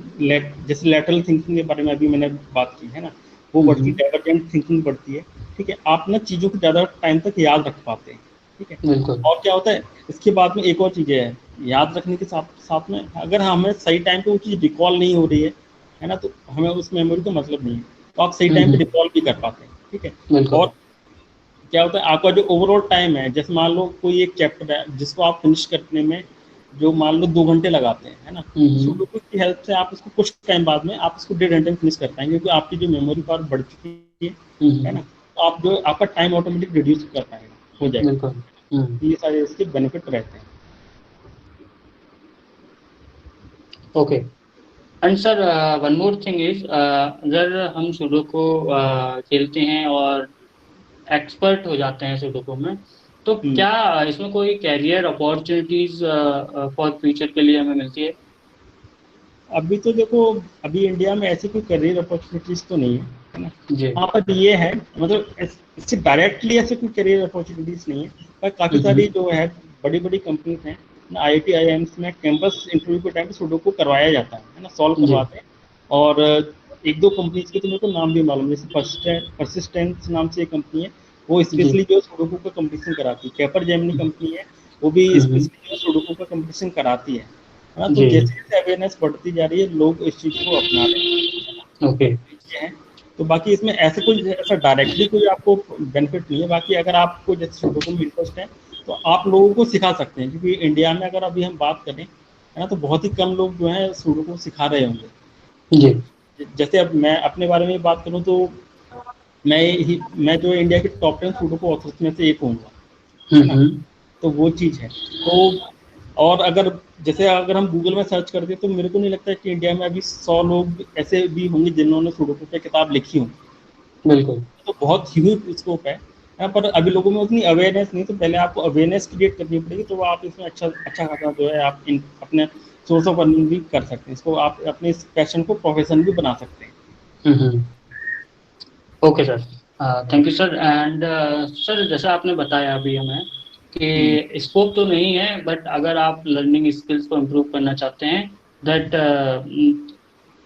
जैसे लैटरल थिंकिंग के बारे में अभी मैंने बात की है ना, वो बढ़ती है, डाइवर्जेंट थिंकिंग बढ़ती है, ठीक है। आप ना चीज़ों को ज़्यादा टाइम तक याद रख पाते हैं, ठीक है। बिल्कुल। और क्या होता है, इसके बाद में एक और चीज़ें है, याद रखने के साथ साथ में अगर हमें सही टाइम पे वो चीज़ रिकॉल नहीं हो रही है ना, तो हमें उस मेमोरी का मतलब नहीं है, तो आप सही टाइम पे रिकॉल भी कर पाते हैं, ठीक है। बिल्कुल। और क्या होता है, आपका जो ओवरऑल टाइम है, जैसे मान लो कोई एक चैप्टर है जिसको आप फिनिश करने में जो मान लो 2 घंटे लगाते हैं, है ना, सुडोकू की हेल्प से आप इसको कुछ टाइम बाद में आप इसको 1.5 घंटे में फिनिश कर पाएंगे, क्योंकि आपकी जो मेमोरी पावर बढ़ चुकी है ना, तो आप जो आपका टाइम ऑटोमेटिक रिड्यूस कर पाएगा, हो जाएगा। बिल्कुल। ये सारे इसके बेनिफिट रहते हैं। Okay. And sir, one more thing is, अगर हम सुडोकू खेलते हैं और एक्सपर्ट हो जाते हैं सुडोकू में, तो क्या इसमें कोई कैरियर अपॉर्चुनिटीज फॉर फ्यूचर के लिए हमें मिलती है? अभी तो देखो, अभी इंडिया में ऐसी कोई करियर अपॉर्चुनिटीज तो नहीं है ना। जी। हाँ, पर ये है, मतलब इससे डायरेक्टली ऐसे कोई करियर अपॉर्चुनिटीज नहीं है, पर काफ़ी सारी जो है बड़ी बड़ी कंपनीज हैं, IIT IIMs में कैंपस इंटरव्यू के टाइम पे सुडोकू करवाया जाता है ना, सॉल्व करवाते हैं। और एक दो कंपनीज के तो मेरे को नाम भी मालूम है, जैसे परसिस्टेंस नाम से एक कंपनी है, वो स्पेशली जो सुडोकू का कंपटीशन कराती है। कैपर जेमिनी कंपनी है, वो भी स्पेशली जो सुडोकू का कंपटीशन कराती है ना। तो जैसे जैसे अवेयरनेस बढ़ती जा रही है, लोग इस चीज़ को अपना रहे हैं। ओके। तो बाकी इसमें ऐसा डायरेक्टली कोई आपको बेनिफिट नहीं है। बाकी अगर आपको जैसे सुडोकू में इंटरेस्ट है, तो आप लोगों को सिखा सकते हैं, क्योंकि इंडिया में अगर अभी हम बात करें, है ना, तो बहुत ही कम लोग जो है सुडोकू सिखा रहे होंगे। जी। जैसे अब मैं अपने बारे में बात करूं, तो मैं जो इंडिया के टॉप 10 सुडोकू ऑथर्स में से एक होऊंगा, तो वो चीज़ है। तो और अगर हम गूगल में सर्च करते हैं, तो मेरे को नहीं लगता है कि इंडिया में अभी 100 लोग ऐसे भी होंगे जिन्होंने सुडोकू पे किताब लिखी होंगी। बिल्कुल। तो बहुत ह्यूज स्कोप है, पर अभी लोगों में उतनी अवेयरनेस नहीं, तो पहले आपको अवेयरनेस क्रिएट करनी पड़ेगी, तो आप इसमें अच्छा खासा जो है आप अपने सोर्स ऑफ अर्निंग भी कर सकते हैं, इसको आप अपने इस पैशन को प्रोफेशन भी बना सकते हैं। Okay sir, thank you sir. And sir, जैसा आपने बताया अभी हमें कि स्कोप तो नहीं है, बट अगर आप लर्निंग स्किल्स को इम्प्रूव करना चाहते हैं, that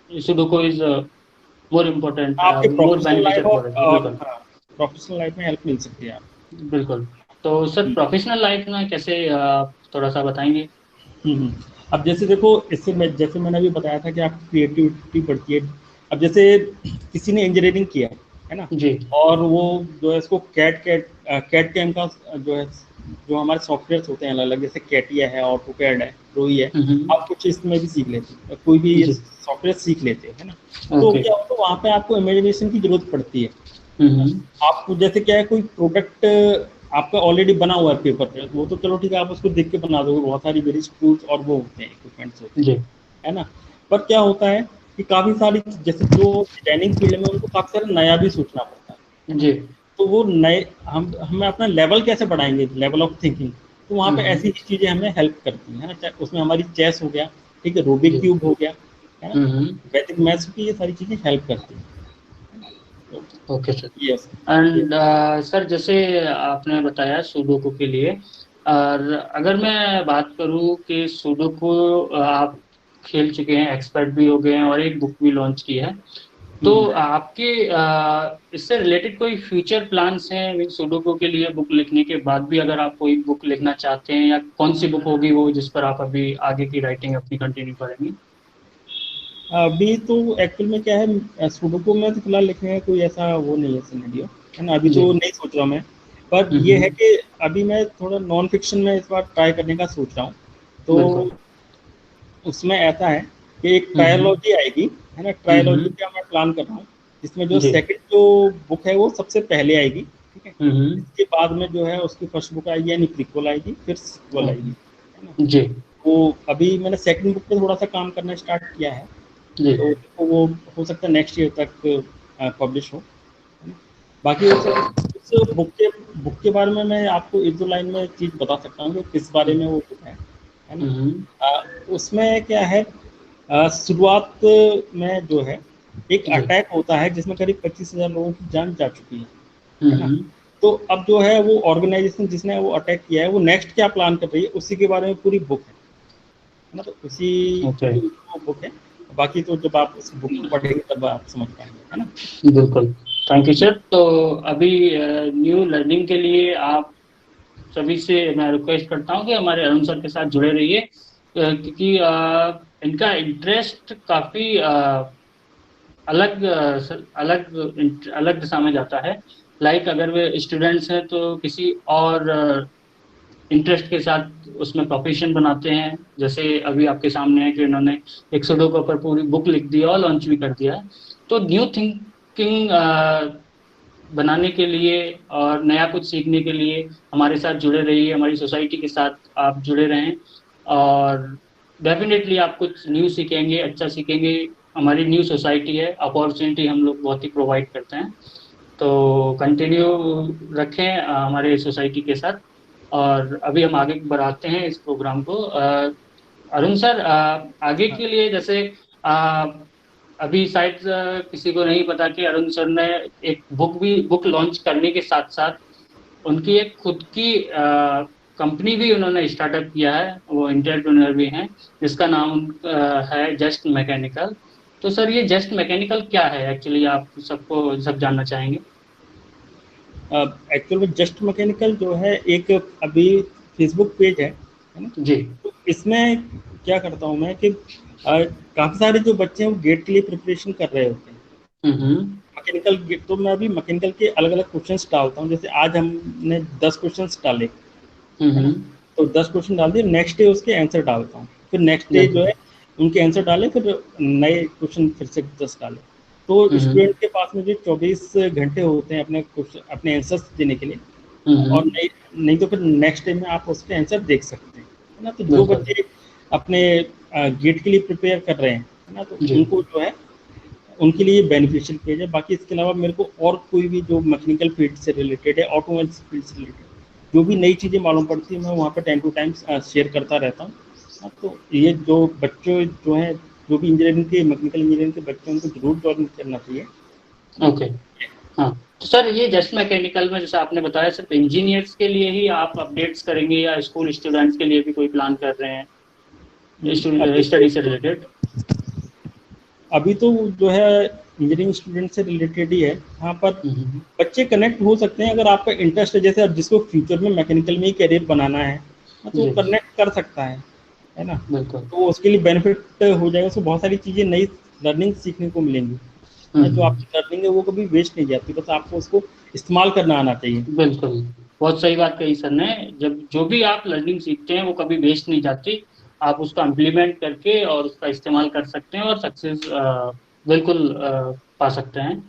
sudoku is more important, आपके more professional life beneficial for और अस। बिल्कुल। प्रोफेशनल लाइफ में हेल्प मिल सकती है आप। बिल्कुल। तो सर प्रोफेशनल लाइफ में कैसे, थोड़ा सा बताएंगे? अब जैसे देखो, जैसे मैंने अभी बताया था कि आपकी क्रिएटिविटी बढ़ती है। अब जैसे किसी ने इंजीनियरिंग किया है ना, जी। और वो जो है इसको कैट कैम का जो है, जो हमारे सॉफ्टवेयर होते हैं अलग अलग, जैसे कैटिया है, ऑटोकैड है, रोई है, आप कुछ इसमें भी सीख लेते हैं, कोई भी सॉफ्टवेयर सीख लेते हैं, है ना। तो क्या होता है, वहाँ पे आपको इमेजिनेशन की जरूरत पड़ती है। आपको जैसे क्या है, कोई प्रोडक्ट आपका ऑलरेडी बना हुआ है पेपर पे, वो तो चलो ठीक है, आप उसको देख के बना दोगे, बहुत सारी वेरियस टूल्स और वो होते हैं, इक्विपमेंट्स होते हैं, है ना। पर क्या होता है कि काफ़ी सारी, जैसे जो डिजाइनिंग फील्ड में, उनको काफ़ी सारा नया भी सोचना पड़ता है जी। तो वो नए हमें अपना लेवल कैसे बढ़ाएंगे, लेवल ऑफ थिंकिंग, तो वहाँ पे ऐसी चीज़ें हमें हेल्प करती हैं, है ना। उसमें हमारी चेस हो गया, ठीक है, रूबिक क्यूब हो गया, है ना, वैदिक मैथ्स की ये सारी चीज़ें हेल्प करती हैं। Okay sir. Yes. And sir, जैसे आपने बताया सुडोकू के लिए, और अगर मैं बात करूँ कि सुडोकू आप खेल चुके हैं, एक्सपर्ट भी हो गए हैं और एक बुक भी लॉन्च की है, तो आपके इससे रिलेटेड कोई फ्यूचर प्लान्स हैं? मीन सुडोकू के लिए बुक लिखने के बाद भी अगर आप कोई बुक लिखना चाहते हैं, या कौन सी बुक होगी वो जिस पर आप अभी आगे की राइटिंग अपनी कंटिन्यू करेंगे? अभी तो एक्चुअल में क्या है, सुडोकू में तो फिलहाल लिखने का कोई ऐसा वो नहीं है सिनेरियो, है ना, अभी तो नहीं सोच रहा मैं। पर ये है कि अभी मैं थोड़ा नॉन फिक्शन में इस बार ट्राई करने का सोच रहा हूँ। तो उसमें ऐसा है कि एक ट्रायोलॉजी आएगी, है ना, ट्रायोलॉजी का मैं प्लान कर रहा हूँ, जिसमें जो सेकंड जो बुक है वो सबसे पहले आएगी, ठीक है। इसके बाद में जो है उसकी फर्स्ट बुक आएगी, यानी प्रीक्वल आएगी, फिर सीक्वल आएगी, है ना जी। तो अभी मैंने सेकंड बुक पे थोड़ा सा काम करना स्टार्ट किया है, तो वो हो सकता है नेक्स्ट ईयर तक पब्लिश हो। बाकी उस बुक के बारे में मैं आपको एक दो लाइन में चीज बता सकता हूँ कि किस बारे में वो बुक है ना। उसमें क्या है, शुरुआत में जो है एक अटैक होता है जिसमें करीब 25,000 लोगों की जान जा चुकी है ना। तो अब जो है वो ऑर्गेनाइजेशन जिसने वो अटैक किया है वो नेक्स्ट क्या प्लान कर रही है, उसी के बारे में पूरी बुक है ना। तो उसी की बुक है, बाकी तो जब आप उस बुक को पढ़ेंगे तब आप समझ पाएंगे, है ना। बिल्कुल, थैंक यू सर। तो अभी न्यू लर्निंग के लिए आप सभी से मैं रिक्वेस्ट करता हूँ कि हमारे अरुण सर के साथ जुड़े रहिए, क्योंकि इनका इंटरेस्ट काफ़ी अलग अलग दिशा में जाता है। लाइक अगर वे स्टूडेंट्स हैं तो किसी और इंटरेस्ट के साथ उसमें प्रोफेशन बनाते हैं, जैसे अभी आपके सामने है कि उन्होंने एक सुडोकू के ऊपर पूरी बुक लिख दी और लॉन्च भी कर दिया है। तो न्यू थिंकिंग बनाने के लिए और नया कुछ सीखने के लिए हमारे साथ जुड़े रहिए, हमारी सोसाइटी के साथ आप जुड़े रहें और डेफिनेटली आप कुछ न्यू सीखेंगे, अच्छा सीखेंगे। हमारी न्यू सोसाइटी है, अपॉर्चुनिटी हम लोग बहुत ही प्रोवाइड करते हैं, तो कंटिन्यू रखें हमारे सोसाइटी के साथ। और अभी हम आगे बढ़ाते हैं इस प्रोग्राम को। अरुण सर, आगे के लिए जैसे अभी शायद किसी को नहीं पता कि अरुण सर ने एक बुक लॉन्च करने के साथ साथ उनकी एक खुद की कंपनी भी उन्होंने स्टार्टअप किया है, वो एंटरप्रेन्योर भी हैं, जिसका नाम है जस्ट मैकेनिकल। तो सर ये जस्ट मैकेनिकल क्या है एक्चुअली, आप सब जानना चाहेंगे। एक्चुअल में जस्ट मैकेनिकल जो है एक अभी फेसबुक पेज है ना जी। तो इसमें क्या करता हूँ मैं कि काफ़ी सारे जो बच्चे हैं वो गेट के लिए प्रिपरेशन कर रहे होते हैं मैकेनिकल गेट। तो मैं अभी मैकेनिकल के अलग अलग क्वेश्चंस डालता हूँ, जैसे आज हमने 10 क्वेश्चंस डाले, तो 10 क्वेश्चन डाल दिए, नेक्स्ट डे उसके आंसर डालता हूँ, फिर नेक्स्ट डे जो है उनके आंसर डाले, फिर नए क्वेश्चन फिर से 10 डाले। तो स्टूडेंट के पास में जो 24 घंटे होते हैं अपने आंसर्स देने के लिए, और नहीं तो फिर नेक्स्ट डे में आप उसके आंसर देख सकते हैं, है ना। तो जो बच्चे अपने गेट के लिए प्रिपेयर कर रहे हैं, है ना, तो उनको जो है उनके लिए बेनिफिशियल पेज है। बाकी इसके अलावा मेरे को और कोई भी जो मैकेनिकल फील्ड से रिलेटेड है, ऑटोमोबाइल्स फील्ड से रिलेटेड जो भी नई चीज़ें मालूम पड़ती है मैं वहाँ पर टाइम टू टाइम शेयर करता रहता हूँ। तो ये जो बच्चों जो हैं, जो भी इंजीनियरिंग के मैकेनिकल इंजीनियरिंग के बच्चे उनको जरूर ज्वाइन करना चाहिए। ओके, हाँ। तो सर ये जस्ट मैकेनिकल में जैसे आपने बताया सिर्फ इंजीनियर्स के लिए ही आप अपडेट्स करेंगे या स्कूल स्टूडेंट्स के लिए भी कोई प्लान कर रहे हैं स्टडी से रिलेटेड? अभी तो जो है इंजीनियरिंग स्टूडेंट से रिलेटेड ही है, यहाँ पर बच्चे कनेक्ट हो सकते हैं अगर आपका इंटरेस्ट है, जैसे जिसको फ्यूचर में मैकेनिकल में ही करियर बनाना है तो वो कनेक्ट कर सकता है ना। तो उसके लिए बेनिफिट हो जाएगा, उसको बहुत सारी चीज़ें नई लर्निंग सीखने को मिलेंगी। जो आपकी लर्निंग है वो कभी वेस्ट नहीं जाती, बस आपको उसको इस्तेमाल करना आना चाहिए। बिल्कुल, बहुत सही बात कही सर ने। जब जो भी आप लर्निंग सीखते हैं वो कभी वेस्ट नहीं जाती, आप उसका इम्प्लीमेंट करके और उसका इस्तेमाल कर सकते हैं और सक्सेस बिल्कुल पा सकते हैं।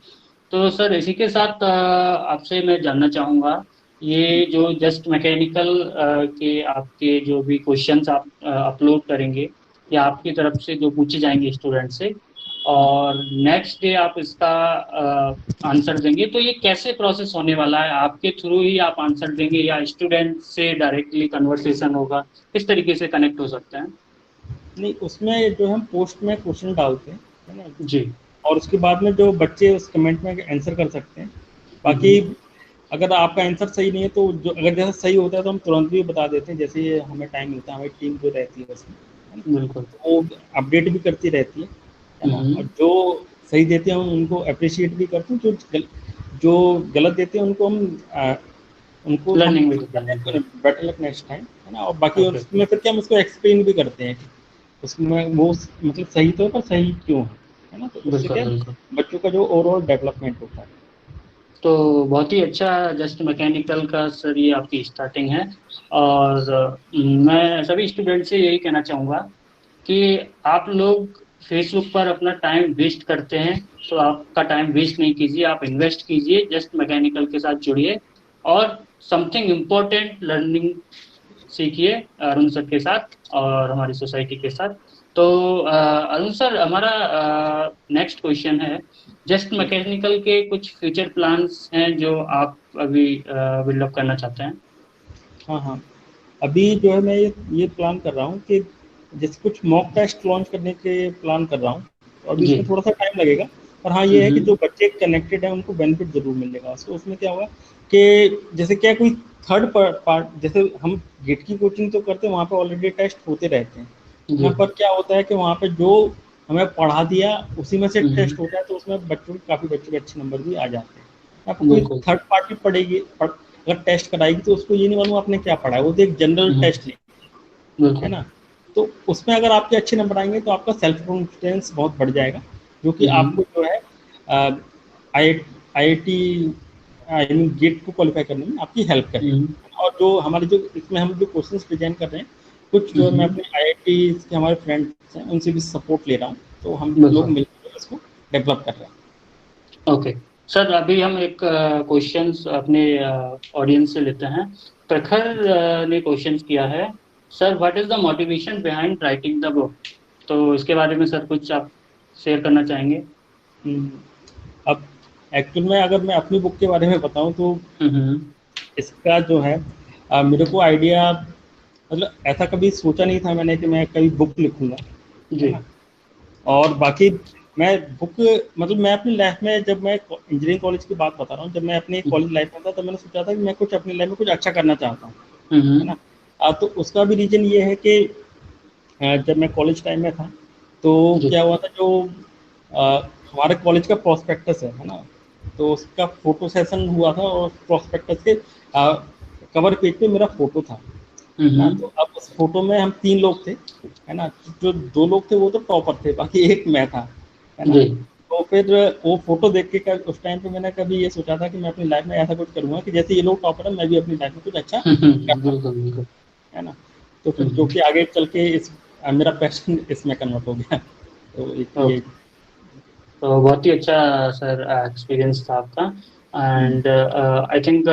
तो सर इसी के साथ आपसे मैं जानना चाहूँगा, ये जो जस्ट मैकेनिकल के आपके जो भी क्वेश्चंस आप अपलोड करेंगे या आपकी तरफ से जो पूछे जाएंगे स्टूडेंट से और नेक्स्ट डे आप इसका आंसर देंगे, तो ये कैसे प्रोसेस होने वाला है? आपके थ्रू ही आप आंसर देंगे या स्टूडेंट से डायरेक्टली कन्वर्सेशन होगा? किस तरीके से कनेक्ट हो सकते हैं? नहीं, उसमें जो हम पोस्ट में क्वेश्चन डालते हैं, है ना जी, और उसके बाद में जो बच्चे उस कमेंट में आंसर कर सकते हैं। बाकी अगर आपका आंसर सही नहीं है तो जो अगर जैसा सही होता है तो हम तुरंत भी बता देते हैं, जैसे ये हमें टाइम मिलता है, हमारी टीम जो रहती है उसमें बिल्कुल वो अपडेट भी करती रहती है ना। और जो सही देते हैं उनको अप्रिशिएट भी करते हैं, जो गलत देते हैं उनको उनको learning better luck next time, है ना। और बाकी उसमें फिर क्या हम उसको एक्सप्लेन भी करते हैं उसमें वो मतलब सही तो है पर सही क्यों है ना। तो उससे क्या बच्चों का जो ओवरऑल डेवलपमेंट होता है। तो बहुत ही अच्छा जस्ट मैकेनिकल का सर ये आपकी स्टार्टिंग है। और मैं सभी स्टूडेंट से यही कहना चाहूँगा कि आप लोग फेसबुक पर अपना टाइम वेस्ट करते हैं, तो आपका टाइम वेस्ट नहीं कीजिए, आप इन्वेस्ट कीजिए, जस्ट मैकेनिकल के साथ जुड़िए और समथिंग इम्पोर्टेंट लर्निंग सीखिए अरुण सर के साथ और हमारी सोसाइटी के साथ। तो अरुण सर, हमारा नेक्स्ट क्वेश्चन है, जस्ट मैकेनिकल के कुछ फ्यूचर प्लान्स हैं जो आप अभी बिल्डअप करना चाहते हैं? हाँ हाँ, अभी जो है मैं ये प्लान कर रहा हूँ कि जैसे कुछ मॉक टेस्ट लॉन्च करने के प्लान कर रहा हूँ, तो अभी जी। इसमें थोड़ा सा टाइम लगेगा, पर हाँ ये है कि जो बच्चे कनेक्टेड हैं उनको बेनिफिट जरूर मिलेगा। सो उसमें क्या होगा कि जैसे क्या कोई थर्ड पार्ट, जैसे हम गेट की कोचिंग तो करते हैं, वहाँ पे ऑलरेडी टेस्ट होते रहते हैं, जी। यहाँ पर क्या होता है कि वहाँ पे जो हमें पढ़ा दिया उसी में से टेस्ट होता है, तो उसमें बच्चों के काफ़ी बच्चों के अच्छे नंबर भी आ जाते हैं। यहाँ पर कोई बिल्कुल। थर्ड पार्टी अगर टेस्ट कराएगी तो उसको ये नहीं मालूम आपने क्या पढ़ा है, वो तो एक जनरल टेस्ट है बिल्कुल। ना। तो उसमें अगर आपके अच्छे नंबर आएंगे तो आपका सेल्फ कॉन्फिडेंस बहुत बढ़ जाएगा, जो कि आपको जो है IIT गेट को क्वालिफाई करने में आपकी हेल्प करेगा। और जो हमारे जो इसमें हम जो क्वेश्चंस डिजाइन कर रहे हैं, कुछ जो मैं अपने IIT के हमारे फ्रेंड्स हैं उनसे भी सपोर्ट ले रहा हूँ, तो हम लोग मिलकर इसको डेवलप कर रहे हैं। ओके सर, अभी हम एक क्वेश्चंस अपने ऑडियंस से लेते हैं। प्रखर ने क्वेश्चंस किया है, sir what is the motivation behind writing the book? तो इसके बारे में सर कुछ आप शेयर करना चाहेंगे? अब एक्चुअल में अगर मैं अपनी बुक के बारे में बताऊं तो इसका जो है मेरे को आइडिया, मतलब ऐसा कभी सोचा नहीं था मैंने कि मैं कभी बुक लिखूंगा, है ना। और बाकी मैं बुक, मतलब मैं अपनी लाइफ में, जब मैं इंजीनियरिंग कॉलेज की बात बता रहा हूँ, जब मैं अपनी कॉलेज लाइफ में था तो मैंने सोचा था कि मैं कुछ अपनी लाइफ में कुछ अच्छा करना चाहता हूँ, है ना। तो उसका भी रीजन ये है कि जब मैं कॉलेज टाइम में था तो क्या हुआ था, जो हमारे कॉलेज का प्रोस्पेक्टस है ना, तो उसका फोटो सेशन हुआ था और प्रोस्पेक्टस के कवर पेज पे मेरा फोटो था ना। तो अब उस फोटो में हम 3 लोग थे, है ना। जो 2 लोग थे वो तो टॉपर थे, बाकी एक मैं था, है ना। तो फिर वो फोटो देख के उस टाइम पे मैंने कभी ये सोचा था कि मैं अपनी लाइफ में ऐसा कुछ करूंगा कि जैसे ये लोग टॉपर है, मैं भी अपनी लाइफ में कुछ अच्छा बिल्कुल, है ना। तो फिर जो कि आगे चल के मेरा पैशन इसमें कन्वर्ट हो गया। तो ये तो बहुत ही अच्छा सर एक्सपीरियंस था आपका। एंड आई थिंक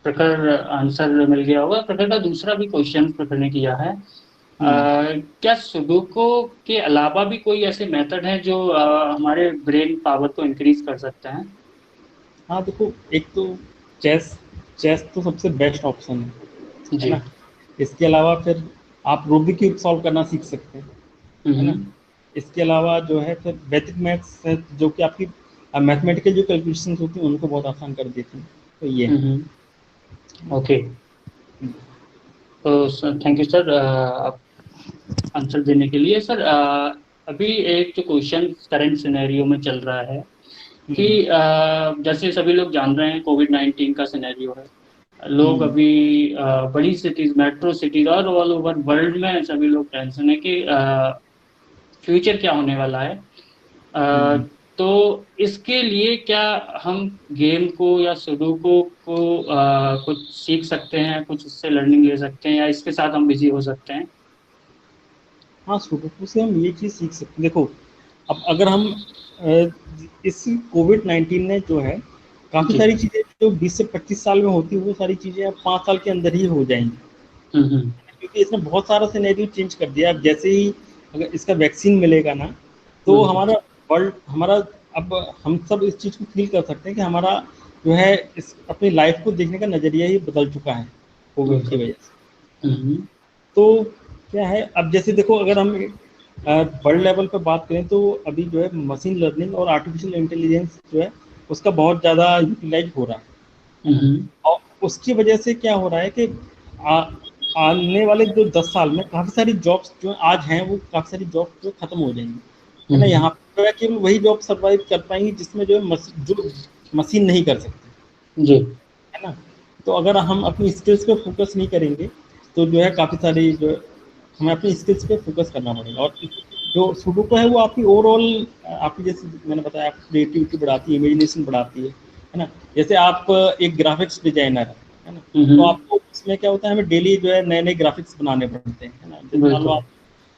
प्रखर आंसर मिल गया होगा। प्रखर का दूसरा भी क्वेश्चन प्रखर ने किया है, क्या सुडोकू के अलावा भी कोई ऐसे मेथड हैं जो हमारे ब्रेन पावर को इंक्रीज कर सकते हैं? हाँ देखो, एक तो चेस तो सबसे बेस्ट ऑप्शन है ना। इसके अलावा फिर आप रूबिक क्यूब सॉल्व करना सीख सकते हैं, है ना। इसके अलावा जो है फिर वैदिक मैथ्स है, जो कि आपकी मैथमेटिकल जो कैलकुलेशन होती हैं उनको बहुत आसान कर देती हैं। तो ये ओके, तो सर थैंक यू सर आप आंसर देने के लिए। सर अभी एक जो क्वेश्चन करंट सिनेरियो में चल रहा है कि जैसे सभी लोग जान रहे हैं कोविड-19 का सिनेरियो है, लोग अभी बड़ी सिटीज, मेट्रो सिटीज और ऑल ओवर वर्ल्ड में सभी लोग टेंशन है कि फ्यूचर क्या होने वाला है। तो इसके लिए क्या हम गेम को या सुडोकू को कुछ सीख सकते हैं, कुछ इससे लर्निंग ले सकते हैं, या इसके साथ हम बिजी हो सकते हैं? हाँ, सुडोकू से हम ये चीज़ सीख सकते हैं। देखो, अब अगर हम इस कोविड-19 ने जो है काफ़ी सारी चीज़ें जो 20 से 25 साल में होती है, वो सारी चीज़ें अब 5 साल के अंदर ही हो जाएंगी, क्योंकि इसने बहुत सारा सिनेरियो चेंज कर दिया। अब जैसे ही अगर इसका वैक्सीन मिलेगा ना, तो हमारा वर्ल्ड, हमारा, अब हम सब इस चीज़ को फील कर सकते हैं कि हमारा जो है इस अपनी लाइफ को देखने का नज़रिया ही बदल चुका है कोविड की वजह से। तो क्या है, अब जैसे देखो, अगर हम वर्ल्ड लेवल पर बात करें तो अभी जो है मशीन लर्निंग और आर्टिफिशियल इंटेलिजेंस जो है उसका बहुत ज़्यादा यूटिलाइज हो रहा है। और उसकी वजह से क्या हो रहा है कि आने वाले जो 10 साल में काफ़ी सारी जॉब्स जो आज हैं वो काफ़ी सारी जॉब्स जो खत्म हो जाएंगी, है ना। यहाँ पर केवल वही जॉब सर्वाइव कर पाएंगी जिसमें जो है जो मशीन नहीं कर सकती जी, है ना। तो अगर हम अपनी स्किल्स पे फोकस नहीं करेंगे तो जो है काफ़ी सारी जो हमें अपनी स्किल्स पे फोकस करना पड़ेगा। और जो सुडोकू है वो आपकी ओवरऑल, आपकी जैसे मैंने बताया, आपकी क्रिएटिविटी बढ़ाती है, इमेजिनेशन बढ़ाती है, है ना। जैसे आप एक ग्राफिक्स डिजाइनर है ना, तो आपको इसमें क्या होता है, हमें डेली जो है नए नए ग्राफिक्स बनाने पड़ते हैं, है ना। जैसे मान लो आप,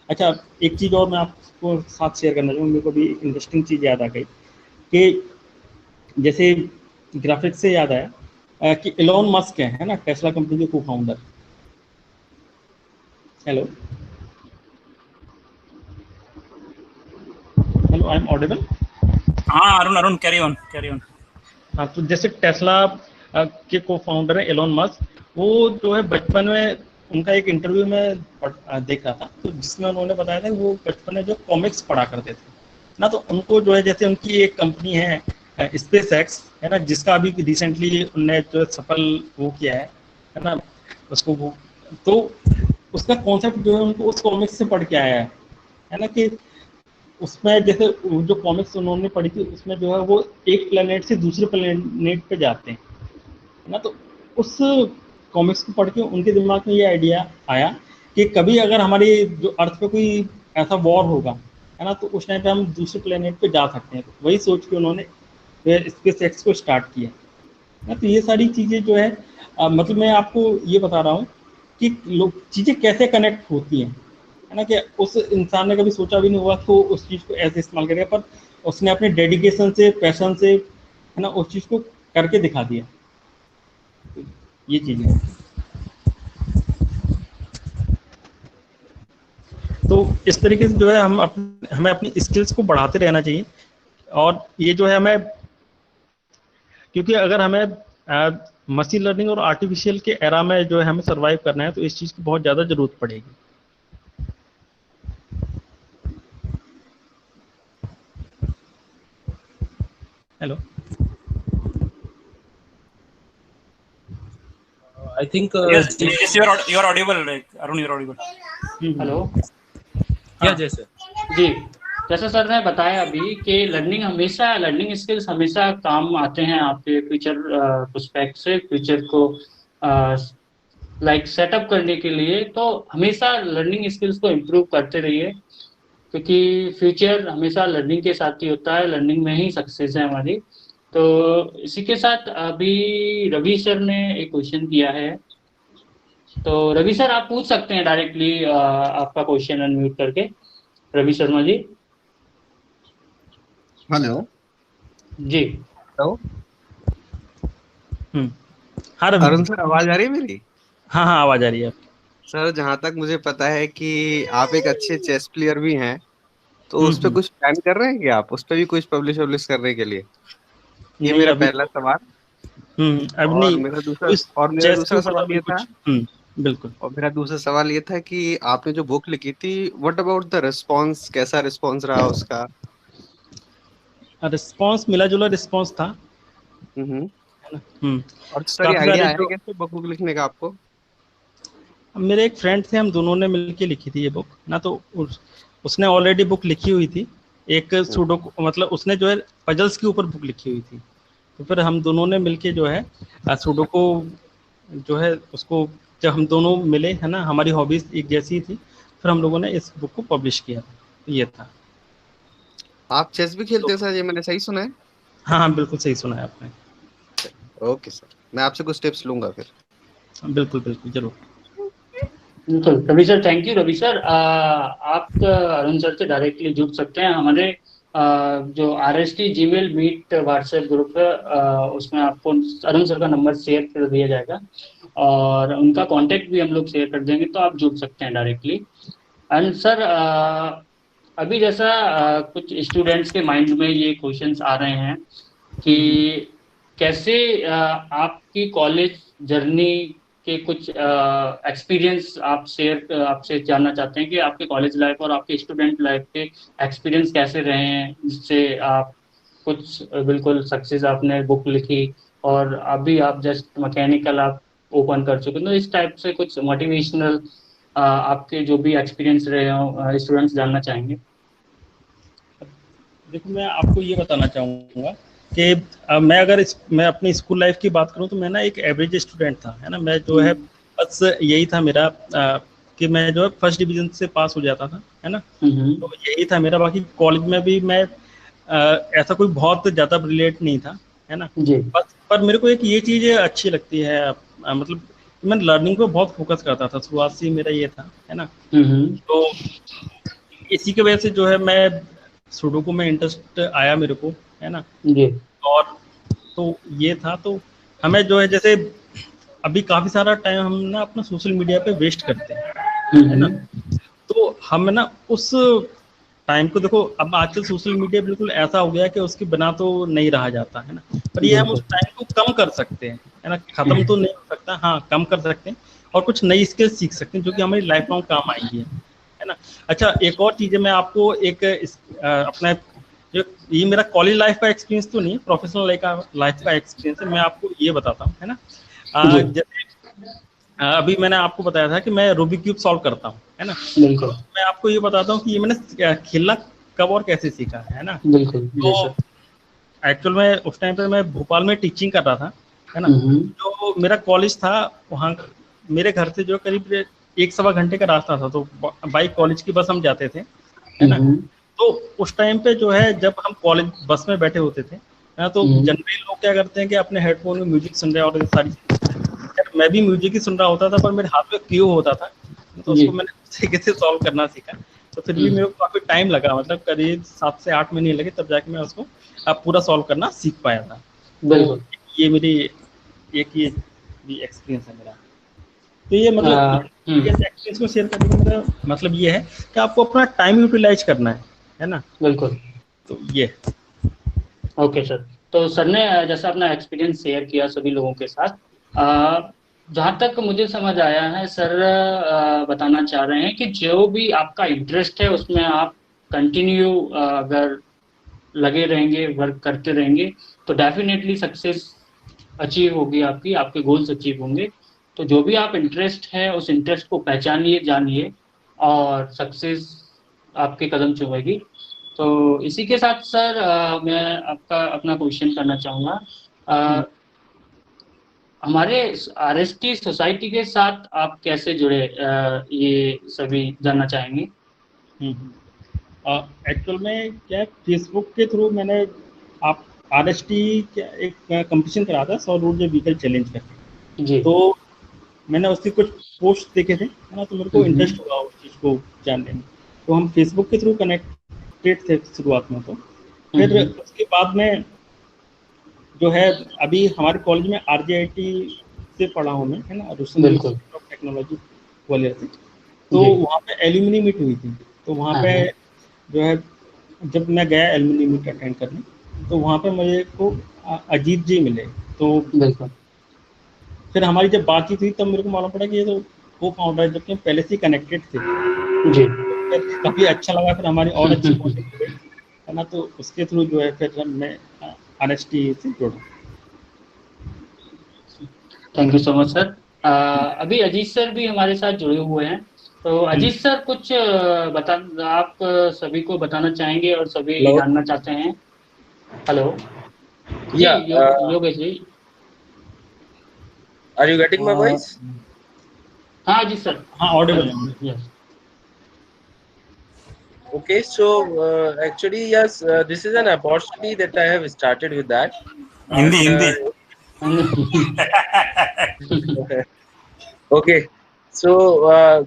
अच्छा एक चीज़ और मैं आपको साथ शेयर करना चाहूँगा, मेरे को भी इंटरेस्टिंग चीज़ याद आ गई कि जैसे ग्राफिक्स से याद आया कि एलोन मस्क है ना, टेस्ला कंपनी के को founder. Hello hello, I am audible? हाँ Arun carry on carry on. हाँ, तो जैसे टेस्ला के को फाउंडर है एलोन मस्क, वो जो है बचपन में उनका एक इंटरव्यू में देख रहा था, तो जिसमें उन्होंने बताया था कि वो बचपन में जो कॉमिक्स पढ़ा करते थे ना, तो उनको जो है, जैसे उनकी एक कंपनी है स्पेस एक्स, है ना, जिसका अभी रिसेंटली उनने जो सफल वो किया है ना, उसको वो, तो उसका कॉन्सेप्ट जो है उनको उस कॉमिक्स से पढ़ के आया है ना, कि उसमें जैसे जो कॉमिक्स उन्होंने पढ़ी थी उसमें जो है वो एक प्लेनेट से दूसरे प्लेनेट पे जाते हैं, है ना। तो उस कॉमिक्स को पढ़ के उनके दिमाग में ये आइडिया आया कि कभी अगर हमारी जो अर्थ पे कोई ऐसा वॉर होगा, है ना, तो उस टाइम पे हम दूसरे प्लेनेट पे जा सकते हैं। तो वही सोच के उन्होंने स्पेस एक्स को स्टार्ट किया ना। तो ये सारी चीज़ें जो है मतलब मैं आपको ये बता रहा हूँ कि लोग चीज़ें कैसे कनेक्ट होती हैं, है ना, कि उस इंसान ने कभी सोचा भी नहीं हुआ तो उस चीज़ को ऐसे इस्तेमाल करेगा, पर उसने अपने डेडिकेशन से, पैशन से, है ना, उस चीज़ को करके दिखा दिया। ये चीज़ है। तो इस तरीके से जो है हमें अपनी स्किल्स को बढ़ाते रहना चाहिए। और ये जो है हमें, क्योंकि अगर हमें मशीन लर्निंग और आर्टिफिशियल के एरा में जो है हमें सर्वाइव करना है, तो इस चीज़ की बहुत ज़्यादा ज़रूरत पड़ेगी। Hello, I think yes you're audible, like Arun, you're audible. Hello. yeah, जैसे जी, जैसे सर ने बताया अभी कि लर्निंग स्किल्स हमेशा काम आते हैं आपके फ्यूचर प्रोस्पेक्ट से, फ्यूचर को लाइक सेटअप करने के लिए। तो हमेशा लर्निंग स्किल्स को इम्प्रूव करते रहिए, क्योंकि फ्यूचर हमेशा लर्निंग के साथ ही होता है, लर्निंग में ही सक्सेस है हमारी। तो इसी के साथ अभी रवि सर ने एक क्वेश्चन किया है, तो रवि सर आप पूछ सकते हैं डायरेक्टली आपका क्वेश्चन अनम्यूट करके। रवि शर्मा जी। हेलो जी। हेलो हाँ रवि अरुण जी। सर, आवाज आ रही है मेरी? हाँ हाँ, आवाज़ आ रही है आपकी। सर, जहाँ तक मुझे पता है कि आप एक अच्छे चेस प्लेयर भी हैं, तो उस पे हम्म। कुछ प्लान कर रहे हैं कि आप उस पे भी कुछ पब्लिश करने के लिए? ये नहीं मेरा अभी पहला तो, सवाल। अभी और नहीं। मेरा दूसरा तो इस और मेरा चेस के दूसरा ऊपर तो सवाल अभी ये था कुछ बिल्कुल। और मेरा दूसरा सवाल ये था कि आपने जो बुक लिखी थी, व्हाट अबाउट द रिस्पॉन्स? कैसा रिस्पॉन्स रहा उसका? रिस्पॉन्स मिला जुला रिस्पॉन्स था, हम्म। है ना। हम्म। और सर, ये काफी आइडिया सारे आया जो कैसे बुक लिखने का आपको? मेरे एक फ्रेंड थे, हम दोनों ने मिलके लिखी थी ये बुक ना। तो उसने ऑलरेडी बुक लिखी हुई थी एक सुडोकू, मतलब उसने जो है पजल्स के ऊपर बुक लिखी हुई थी। तो फिर हम दोनों ने मिलके जो है सुडोकू जो है उसको, जब हम दोनों मिले, है ना, हमारी हॉबीज एक जैसी थी, फिर हम लोगों ने इस बुक को पब्लिश किया था। तो ये था। आप चेस भी तो खेलते हैं सर? ये मैंने सही सुना है? हाँ हाँ, बिल्कुल सही सुना है आपने। ओके सर, मैं आपसे कुछ टिप्स लूंगा फिर। बिल्कुल बिल्कुल, जरूर। बिल्कुल Ravi sir, thank you Ravi sir. आप अरुण सर से डायरेक्टली जुड़ सकते हैं। हमारे जो RST Gmail meet WhatsApp group है, उसमें आपको अरुण सर का नंबर शेयर कर दिया जाएगा और उनका कांटेक्ट भी हम लोग शेयर कर देंगे, तो आप जुड़ सकते हैं डायरेक्टली। एंड सर अभी जैसा कुछ स्टूडेंट्स के माइंड में ये क्वेश्चंस आ रहे हैं कि कैसे आपकी कॉलेज जर्नी के कुछ एक्सपीरियंस आप शेयर आपसे जानना चाहते हैं कि आपके कॉलेज लाइफ और आपके स्टूडेंट लाइफ के एक्सपीरियंस कैसे रहे हैं, जिससे आप कुछ बिल्कुल सक्सेस, आपने बुक लिखी और अभी आप जस्ट मैकेनिकल आप ओपन कर चुके, तो इस टाइप से कुछ मोटिवेशनल आपके जो भी एक्सपीरियंस रहे हो स्टूडेंट्स जानना चाहेंगे। देखो, मैं आपको ये बताना चाहूँगा कि मैं अपनी स्कूल लाइफ की बात करूँ तो मैं ना एक एवरेज स्टूडेंट था, है ना। मैं जो है बस यही था मेरा कि मैं जो है फर्स्ट डिवीजन से पास हो जाता था, है ना। तो यही था मेरा। बाकी कॉलेज में भी मैं ऐसा कोई बहुत ज़्यादा ब्रिलियंट नहीं था, है ना। जी। बस पर मेरे को एक ये चीज अच्छी लगती है, मतलब मैं लर्निंग पे बहुत फोकस करता था, शुरुआत से ही मेरा ये था, है ना। तो इसी की वजह से जो है मैं सुडोकू में इंटरेस्ट आया मेरे को, है ना। जी। और तो ये था, तो हमें जो है जैसे अभी काफी सारा टाइम हम ना अपना सोशल मीडिया पे वेस्ट करते हैं, है ना। तो हम ना उस टाइम को देखो, अब आजकल सोशल मीडिया बिल्कुल ऐसा हो गया है कि उसके बिना तो नहीं रहा जाता, है ना। पर ये हम उस टाइम को कम कर सकते हैं, है ना। खत्म तो नहीं हो सकता, हाँ कम कर सकते हैं और कुछ नई स्किल सीख सकते हैं जो कि हमारी लाइफ लॉन्ग काम आएंगी, है ना। अच्छा, एक और चीज है, मैं आपको एक अपना जो ये मेरा कॉलेज लाइफ का एक्सपीरियंस तो नहीं, प्रोफेशनल लाइफ का एक्सपीरियंस है, मैं आपको ये बताता हूँ, है ना। जैसे अभी मैंने आपको बताया था कि मैं रूबिक क्यूब सॉल्व करता हूँ, है ना। बिल्कुल। तो मैं आपको ये बताता हूँ कि ये मैंने खेलना कब और कैसे सीखा है ना। बिल्कुल। तो एक्चुअल में उस टाइम पे मैं भोपाल में टीचिंग कर रहा था, है ना। जो मेरा कॉलेज था वहाँ मेरे घर से जो करीब 1-1.25 घंटे का रास्ता था, तो बाइक कॉलेज की बस हम जाते थे, है ना। तो उस टाइम पे जो है जब हम कॉलेज बस में बैठे होते थे ना, तो जनरली लोग क्या करते हैं कि अपने हेडफोन में म्यूजिक सुन रहे हैं और ये सारी चीजें। मैं भी म्यूजिक ही सुन रहा होता था, पर मेरे हाथ में क्यू होता था, तो उसको मैंने उस तरीके से सॉल्व करना सीखा। तो फिर भी मेरे को काफी टाइम लगा, मतलब करीब 7 से 8 महीने लगे, तब जाके मैं उसको पूरा सॉल्व करना सीख पाया था। तो ये मेरी एक ये भी एक्सपीरियंस है मेरा। तो ये मतलब इस एक्सपीरियंस को शेयर करने का मेरा मतलब ये है कि आपको अपना टाइम यूटिलाइज करना है ना। बिल्कुल। तो ये ओके सर, तो सर ने जैसा अपना एक्सपीरियंस शेयर किया सभी लोगों के साथ, जहाँ तक मुझे समझ आया है सर, बताना चाह रहे हैं कि जो भी आपका इंटरेस्ट है उसमें आप कंटिन्यू अगर लगे रहेंगे, वर्क करते रहेंगे, तो डेफिनेटली सक्सेस अचीव होगी आपकी, आपके गोल्स अचीव होंगे। तो जो भी आप इंटरेस्ट है उस इंटरेस्ट को पहचानिए, जानिए, और सक्सेस आपके कदम चूमेगी। तो इसी के साथ सर मैं आपका अपना क्वेश्चन करना चाहूँगा। हमारे आरएसटी सोसाइटी के साथ आप कैसे जुड़े, ये सभी जानना चाहेंगे। एक्चुअल में क्या, फेसबुक के थ्रू मैंने आप आरएसटी एक कंपटीशन करा था 100 रोड व्हीकल चैलेंज करके जी। तो मैंने उसके कुछ पोस्ट देखे थे, है ना। तो मेरे को इंटरेस्ट हुआ उस चीज़ को जानने में। तो हम फेसबुक के थ्रू कनेक्टेड थे शुरुआत में। तो फिर उसके बाद में जो है अभी हमारे कॉलेज में आरजेआईटी से पढ़ा हूँ मैं, है ना, रोशन इंस्टीट्यूट ऑफ टेक्नोलॉजी ग्वालियर से। तो वहाँ पे एल्यूमिनी मीट हुई थी। तो वहाँ पे जो है जब मैं गया एल्यूमिनी मीट अटेंड करने, तो वहाँ पे मुझे को अजीत जी मिले। तो फिर हमारी जब बातचीत हुई तब मेरे को मालूम पड़ा कि ये तो को फाउंडर है, जबकि हम पहले से कनेक्टेड थे जी। काफ़ी अच्छा लगा, फिर हमारी और अच्छी बातचीत हुई, है ना। तो उसके थ्रू जो है फिर मैं आरएसटी से जुड़ा। Thank you so much sir. अभी अजीत सर भी हमारे साथ जुड़े हुए हैं। तो अजीत सर कुछ आप सभी को बताना चाहेंगे और सभी जानना चाहते हैं। हेलो जी, Yogesh ji, Are you getting my voice? हाँ जी सर, हाँ ऑडिबल है। Yes. Okay, so actually yes, this is an opportunity that I have started with that. Hindi okay, so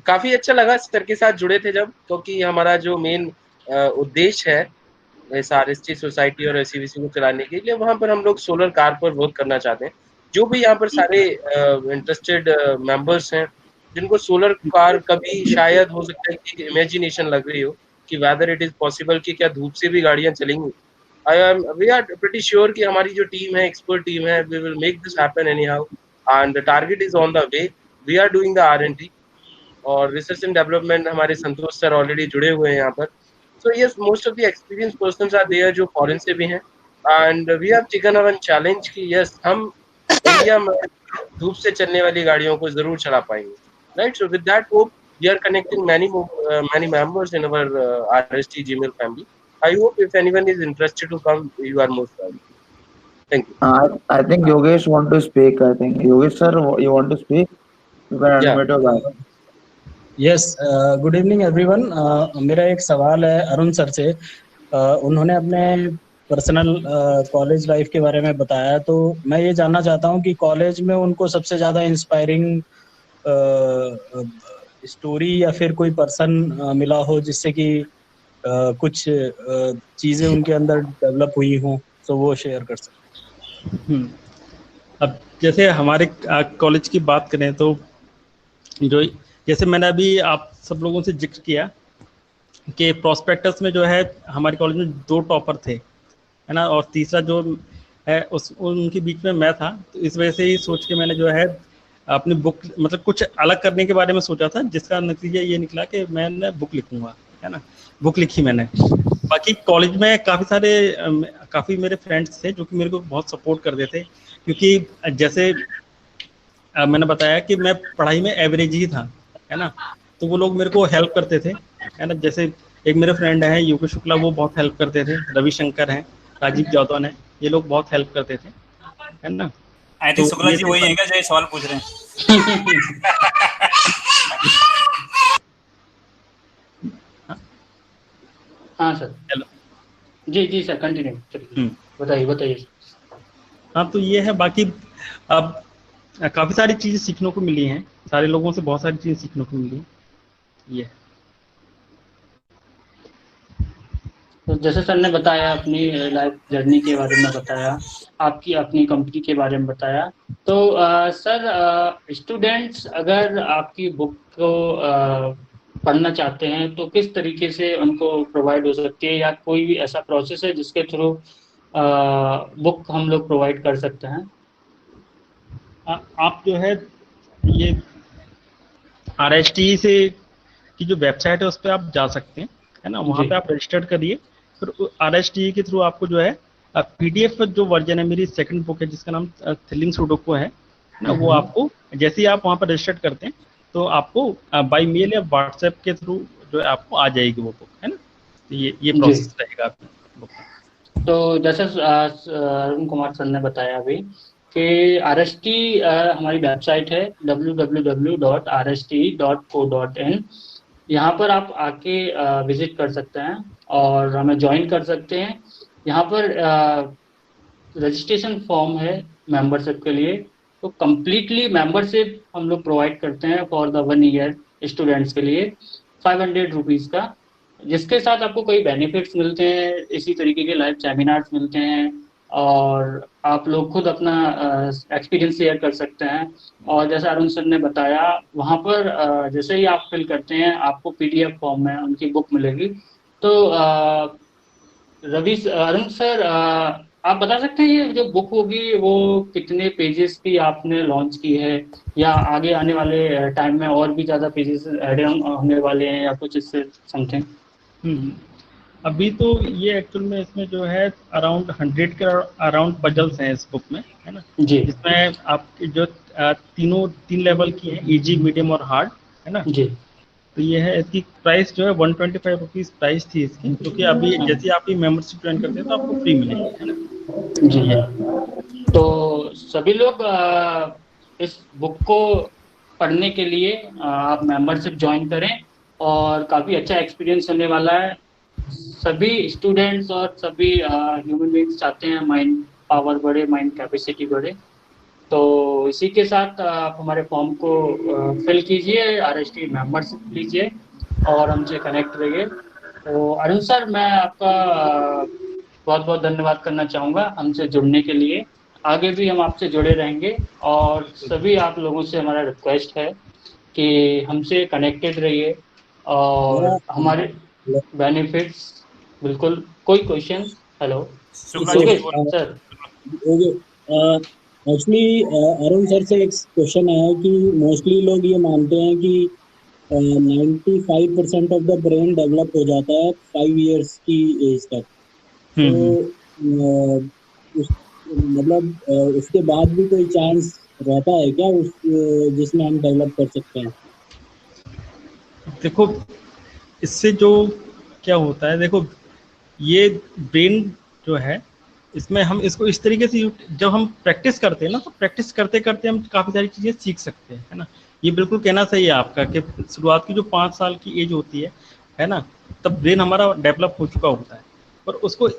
काफी अच्छा लगा सर के साथ जुड़े थे जब, क्योंकि हमारा जो मेन उद्देश्य है इस आरएसटी सोसाइटी और एसईवीसी को चलाने के लिए, वहाँ पर हम लोग सोलर कार पर वर्क करना चाहते हैं। जो भी यहाँ पर सारे इंटरेस्टेड मेंबर्स हैं जिनको सोलर कार कभी शायद हो सकता है कि इमेजिनेशन लग रही हो कि वेदर इट इज पॉसिबल कि क्या धूप से भी गाड़ियाँ चलेंगी, we are pretty sure कि हमारी जो टीम है, एक्सपर्ट टीम है, we will make this happen anyhow and the target is on the way. We are doing the R&D और रिसर्च एंड डेवलपमेंट हमारे संतोष सर ऑलरेडी जुड़े हुए हैं यहाँ पर। So yes, most of the experienced persons are there जो फॉरेन से भी हैं and we have taken our challenge कि yes, हम इंडिया में धूप से चलने वाली गाड़ियों को जरूर चला पाएंगे, right? So with that hope, we are connecting many members in our RST Gmail family. I hope if anyone is interested to come, you are most welcome. Thank you. I think Yogesh want to speak. I think Yogesh sir, you want to speak? You can unmute your mic. Yes, good evening everyone. मेरा एक सवाल है अरुण सर से। उन्होंने अपने पर्सनल कॉलेज लाइफ के बारे में बताया, तो मैं ये जानना चाहता हूँ कि कॉलेज में उनको सबसे ज़्यादा इंस्पायरिंग स्टोरी या फिर कोई पर्सन मिला हो जिससे कि कुछ चीज़ें उनके अंदर डेवलप हुई हों, तो वो शेयर कर सकते। अब जैसे हमारे कॉलेज की बात करें तो जो जैसे मैंने अभी आप सब लोगों से जिक्र किया कि प्रोस्पेक्टस में जो है हमारे कॉलेज में 2 टॉपर थे, है ना, और तीसरा जो है उनके बीच में मैं था। तो इस वजह से ही सोच के मैंने जो है अपनी बुक मतलब कुछ अलग करने के बारे में सोचा था, जिसका नतीजा ये निकला कि मैंने बुक लिखूंगा, है ना, बुक लिखी मैंने। बाकी कॉलेज में काफ़ी मेरे फ्रेंड्स थे जो कि मेरे को बहुत सपोर्ट करते थे, क्योंकि जैसे मैंने बताया कि मैं पढ़ाई में एवरेज ही था, है ना, तो वो लोग मेरे को हेल्प करते थे, है ना। जैसे एक मेरे फ्रेंड हैं यूके शुक्ला, वो बहुत हेल्प करते थे, रविशंकर हैं, राजीव जादौन है, ये लोग बहुत हेल्प करते थे, है ना। आई थिंक शुक्ला जी वही हैं क्या जो सवाल पूछ रहे हैं? हाँ सर। हेलो जी जी सर, कंटिन्यू बताइए। हाँ, तो ये है। बाकी अब काफ़ी सारी चीज़ें सीखने को मिली हैं, सारे लोगों से बहुत सारी चीज़ें सीखने को मिली, ये। तो जैसे सर ने बताया अपनी लाइफ जर्नी के बारे में बताया, आपकी अपनी कंपनी के बारे में बताया, तो सर स्टूडेंट्स अगर आपकी बुक को पढ़ना चाहते हैं तो किस तरीके से उनको प्रोवाइड हो सकती है, या कोई भी ऐसा प्रोसेस है जिसके थ्रू बुक हम लोग प्रोवाइड कर सकते हैं? आप जो है ये RST से की जो वेबसाइट है उस पर आप जा सकते हैं, है ना, वहाँ पे आप रजिस्टर्ड करिए, फिर RST के थ्रू आपको जो है PDF जो वर्जन है, मेरी सेकंड बुक है जिसका नाम थ्रिलिंग सुडोकू है ना, वो आपको जैसे ही आप वहाँ पर रजिस्टर्ड करते हैं तो आपको बाय मेल या व्हाट्सएप के थ्रू जो है आपको आ जाएगी वो बुक, है ना। तो ये प्रोसेस रहेगा आपकी बुक। तो जैसे अरुण कुमार सर ने बताया अभी कि RST हमारी वेबसाइट है www.rst.co.in। यहाँ पर आप आके विजिट कर सकते हैं और हमें ज्वाइन कर सकते हैं। यहाँ पर रजिस्ट्रेशन फॉर्म है मेंबरशिप के लिए, तो कम्प्लीटली मेंबरशिप हम लोग प्रोवाइड करते हैं फॉर द 1 ईयर स्टूडेंट्स के लिए 500 रुपीज़ का, जिसके साथ आपको कई बेनिफिट्स मिलते हैं, इसी तरीके के लाइव सेमिनार्स मिलते हैं और आप लोग खुद अपना एक्सपीरियंस शेयर कर सकते हैं। और जैसा अरुण सर ने बताया, वहाँ पर जैसे ही आप फिल करते हैं आपको PDF फॉर्म में उनकी बुक मिलेगी। तो अरुण सर आप बता सकते हैं ये जो बुक होगी वो कितने पेजेस की आपने लॉन्च की है, या आगे आने वाले टाइम में और भी ज़्यादा पेजेस ऐड होने वाले हैं या कुछ इससे समथिंग? अभी तो ये एक्चुअल में इसमें जो है अराउंड 100 के अराउंड पजल्स हैं इस बुक में, है ना जी। जिसमें आपकी जो 3 लेवल की है, इजी, मीडियम और हार्ड, है ना जी। तो ये है, इसकी प्राइस जो है 125 रुपीज़ प्राइस थी इसकी, क्योंकि अभी जैसे आप ये मेंबरशिप ज्वाइन करते हैं तो आपको फ्री मिलेगी, है ना जी। तो सभी लोग इस बुक को पढ़ने के लिए आप मेंबरशिप ज्वाइन करें और काफ़ी अच्छा एक्सपीरियंस होने वाला है। सभी स्टूडेंट्स और सभी ह्यूमन बींग्स चाहते हैं माइंड पावर बढ़े, माइंड कैपेसिटी बढ़े। तो इसी के साथ आप हमारे फॉर्म को फिल कीजिए, RST मेंबरशिप लीजिए और हमसे कनेक्ट रहिए। तो अरुण सर, मैं आपका बहुत बहुत धन्यवाद करना चाहूँगा हमसे जुड़ने के लिए। आगे भी हम आपसे जुड़े रहेंगे और सभी आप लोगों से हमारा रिक्वेस्ट है कि हमसे कनेक्टेड रहिए और हमारे बेनिफिट्स बिल्कुल। कोई question? Hello sir. Actually Arun sir से एक क्वेश्चन आया कि मोस्टली लोग ये मानते हैं कि 95% ऑफ द ब्रेन डेवलप हो जाता है 5 इयर्स की एज तक, तो मतलब उसके बाद भी कोई चांस रहता है क्या जिसमें हम डेवलप कर सकते हैं? देखो, इससे जो क्या होता है, देखो ये ब्रेन जो है इसमें हम इसको इस तरीके से जब हम प्रैक्टिस करते हैं ना, तो प्रैक्टिस करते करते हम काफ़ी सारी चीज़ें सीख सकते हैं, है ना। ये बिल्कुल कहना सही है आपका कि शुरुआत की जो 5 साल की एज होती है ना, तब ब्रेन हमारा डेवलप हो चुका होता है, और उसको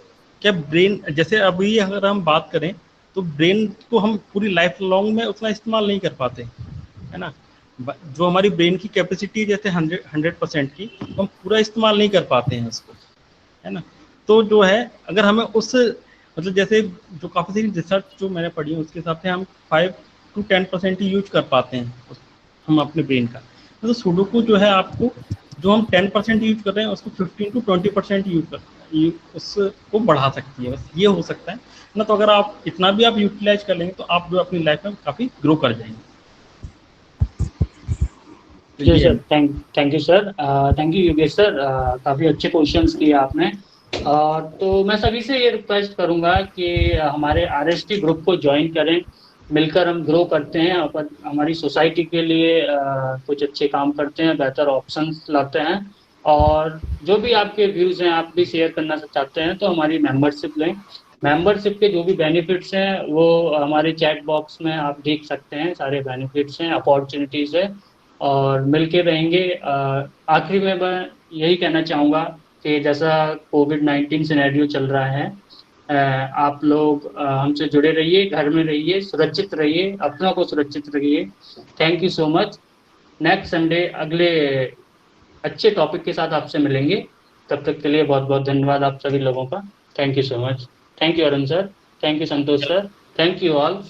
क्या ब्रेन, जैसे अभी अगर हम बात करें तो ब्रेन को हम पूरी लाइफ लॉन्ग में उतना इस्तेमाल नहीं कर पाते, है ना। जो हमारी ब्रेन की कैपेसिटी है जैसे 100% की, तो हम पूरा इस्तेमाल नहीं कर पाते हैं उसको, है ना। तो जो है अगर हमें उस मतलब जैसे जो काफ़ी सारी रिसर्च जो मैंने पढ़ी है उसके हिसाब से हम 5 to 10% ही यूज कर पाते हैं हम अपने ब्रेन का। तो सुडोकू जो है आपको जो हम 10% यूज कर रहे हैं उसको 15 to 20% यूज कर उसको बढ़ा सकती है, बस ये हो सकता है ना। तो अगर आप इतना भी आप यूटिलाइज कर लेंगे तो आप जो अपनी लाइफ में काफ़ी ग्रो कर जाएंगे। Ji sir, thank you sir, thank you Yogesh sir, काफ़ी अच्छे क्वेश्चंस किए आपने। तो मैं सभी से ये रिक्वेस्ट करूंगा कि हमारे आरएसटी ग्रुप को ज्वाइन करें, मिलकर हम ग्रो करते हैं और हमारी सोसाइटी के लिए कुछ अच्छे काम करते हैं, बेहतर ऑप्शंस लाते हैं। और जो भी आपके व्यूज़ हैं आप भी शेयर करना चाहते हैं तो हमारी मेंबरशिप लें। मेंबरशिप के जो भी बेनिफिट्स हैं वो हमारे चैट बॉक्स में आप देख सकते हैं, सारे बेनिफिट्स हैं, अपॉर्चुनिटीज़ है और मिलके रहेंगे। आखिरी में मैं यही कहना चाहूँगा कि जैसा कोविड-19 सिनेरियो चल रहा है, आप लोग हमसे जुड़े रहिए, घर में रहिए, सुरक्षित रहिए, अपनों को सुरक्षित रखिए। Thank you so much. Next Sunday अगले अच्छे टॉपिक के साथ आपसे मिलेंगे। तब तक के लिए बहुत बहुत धन्यवाद आप सभी लोगों का। Thank you so much. Thank you Arun sir, thank you Santosh sir, thank you all.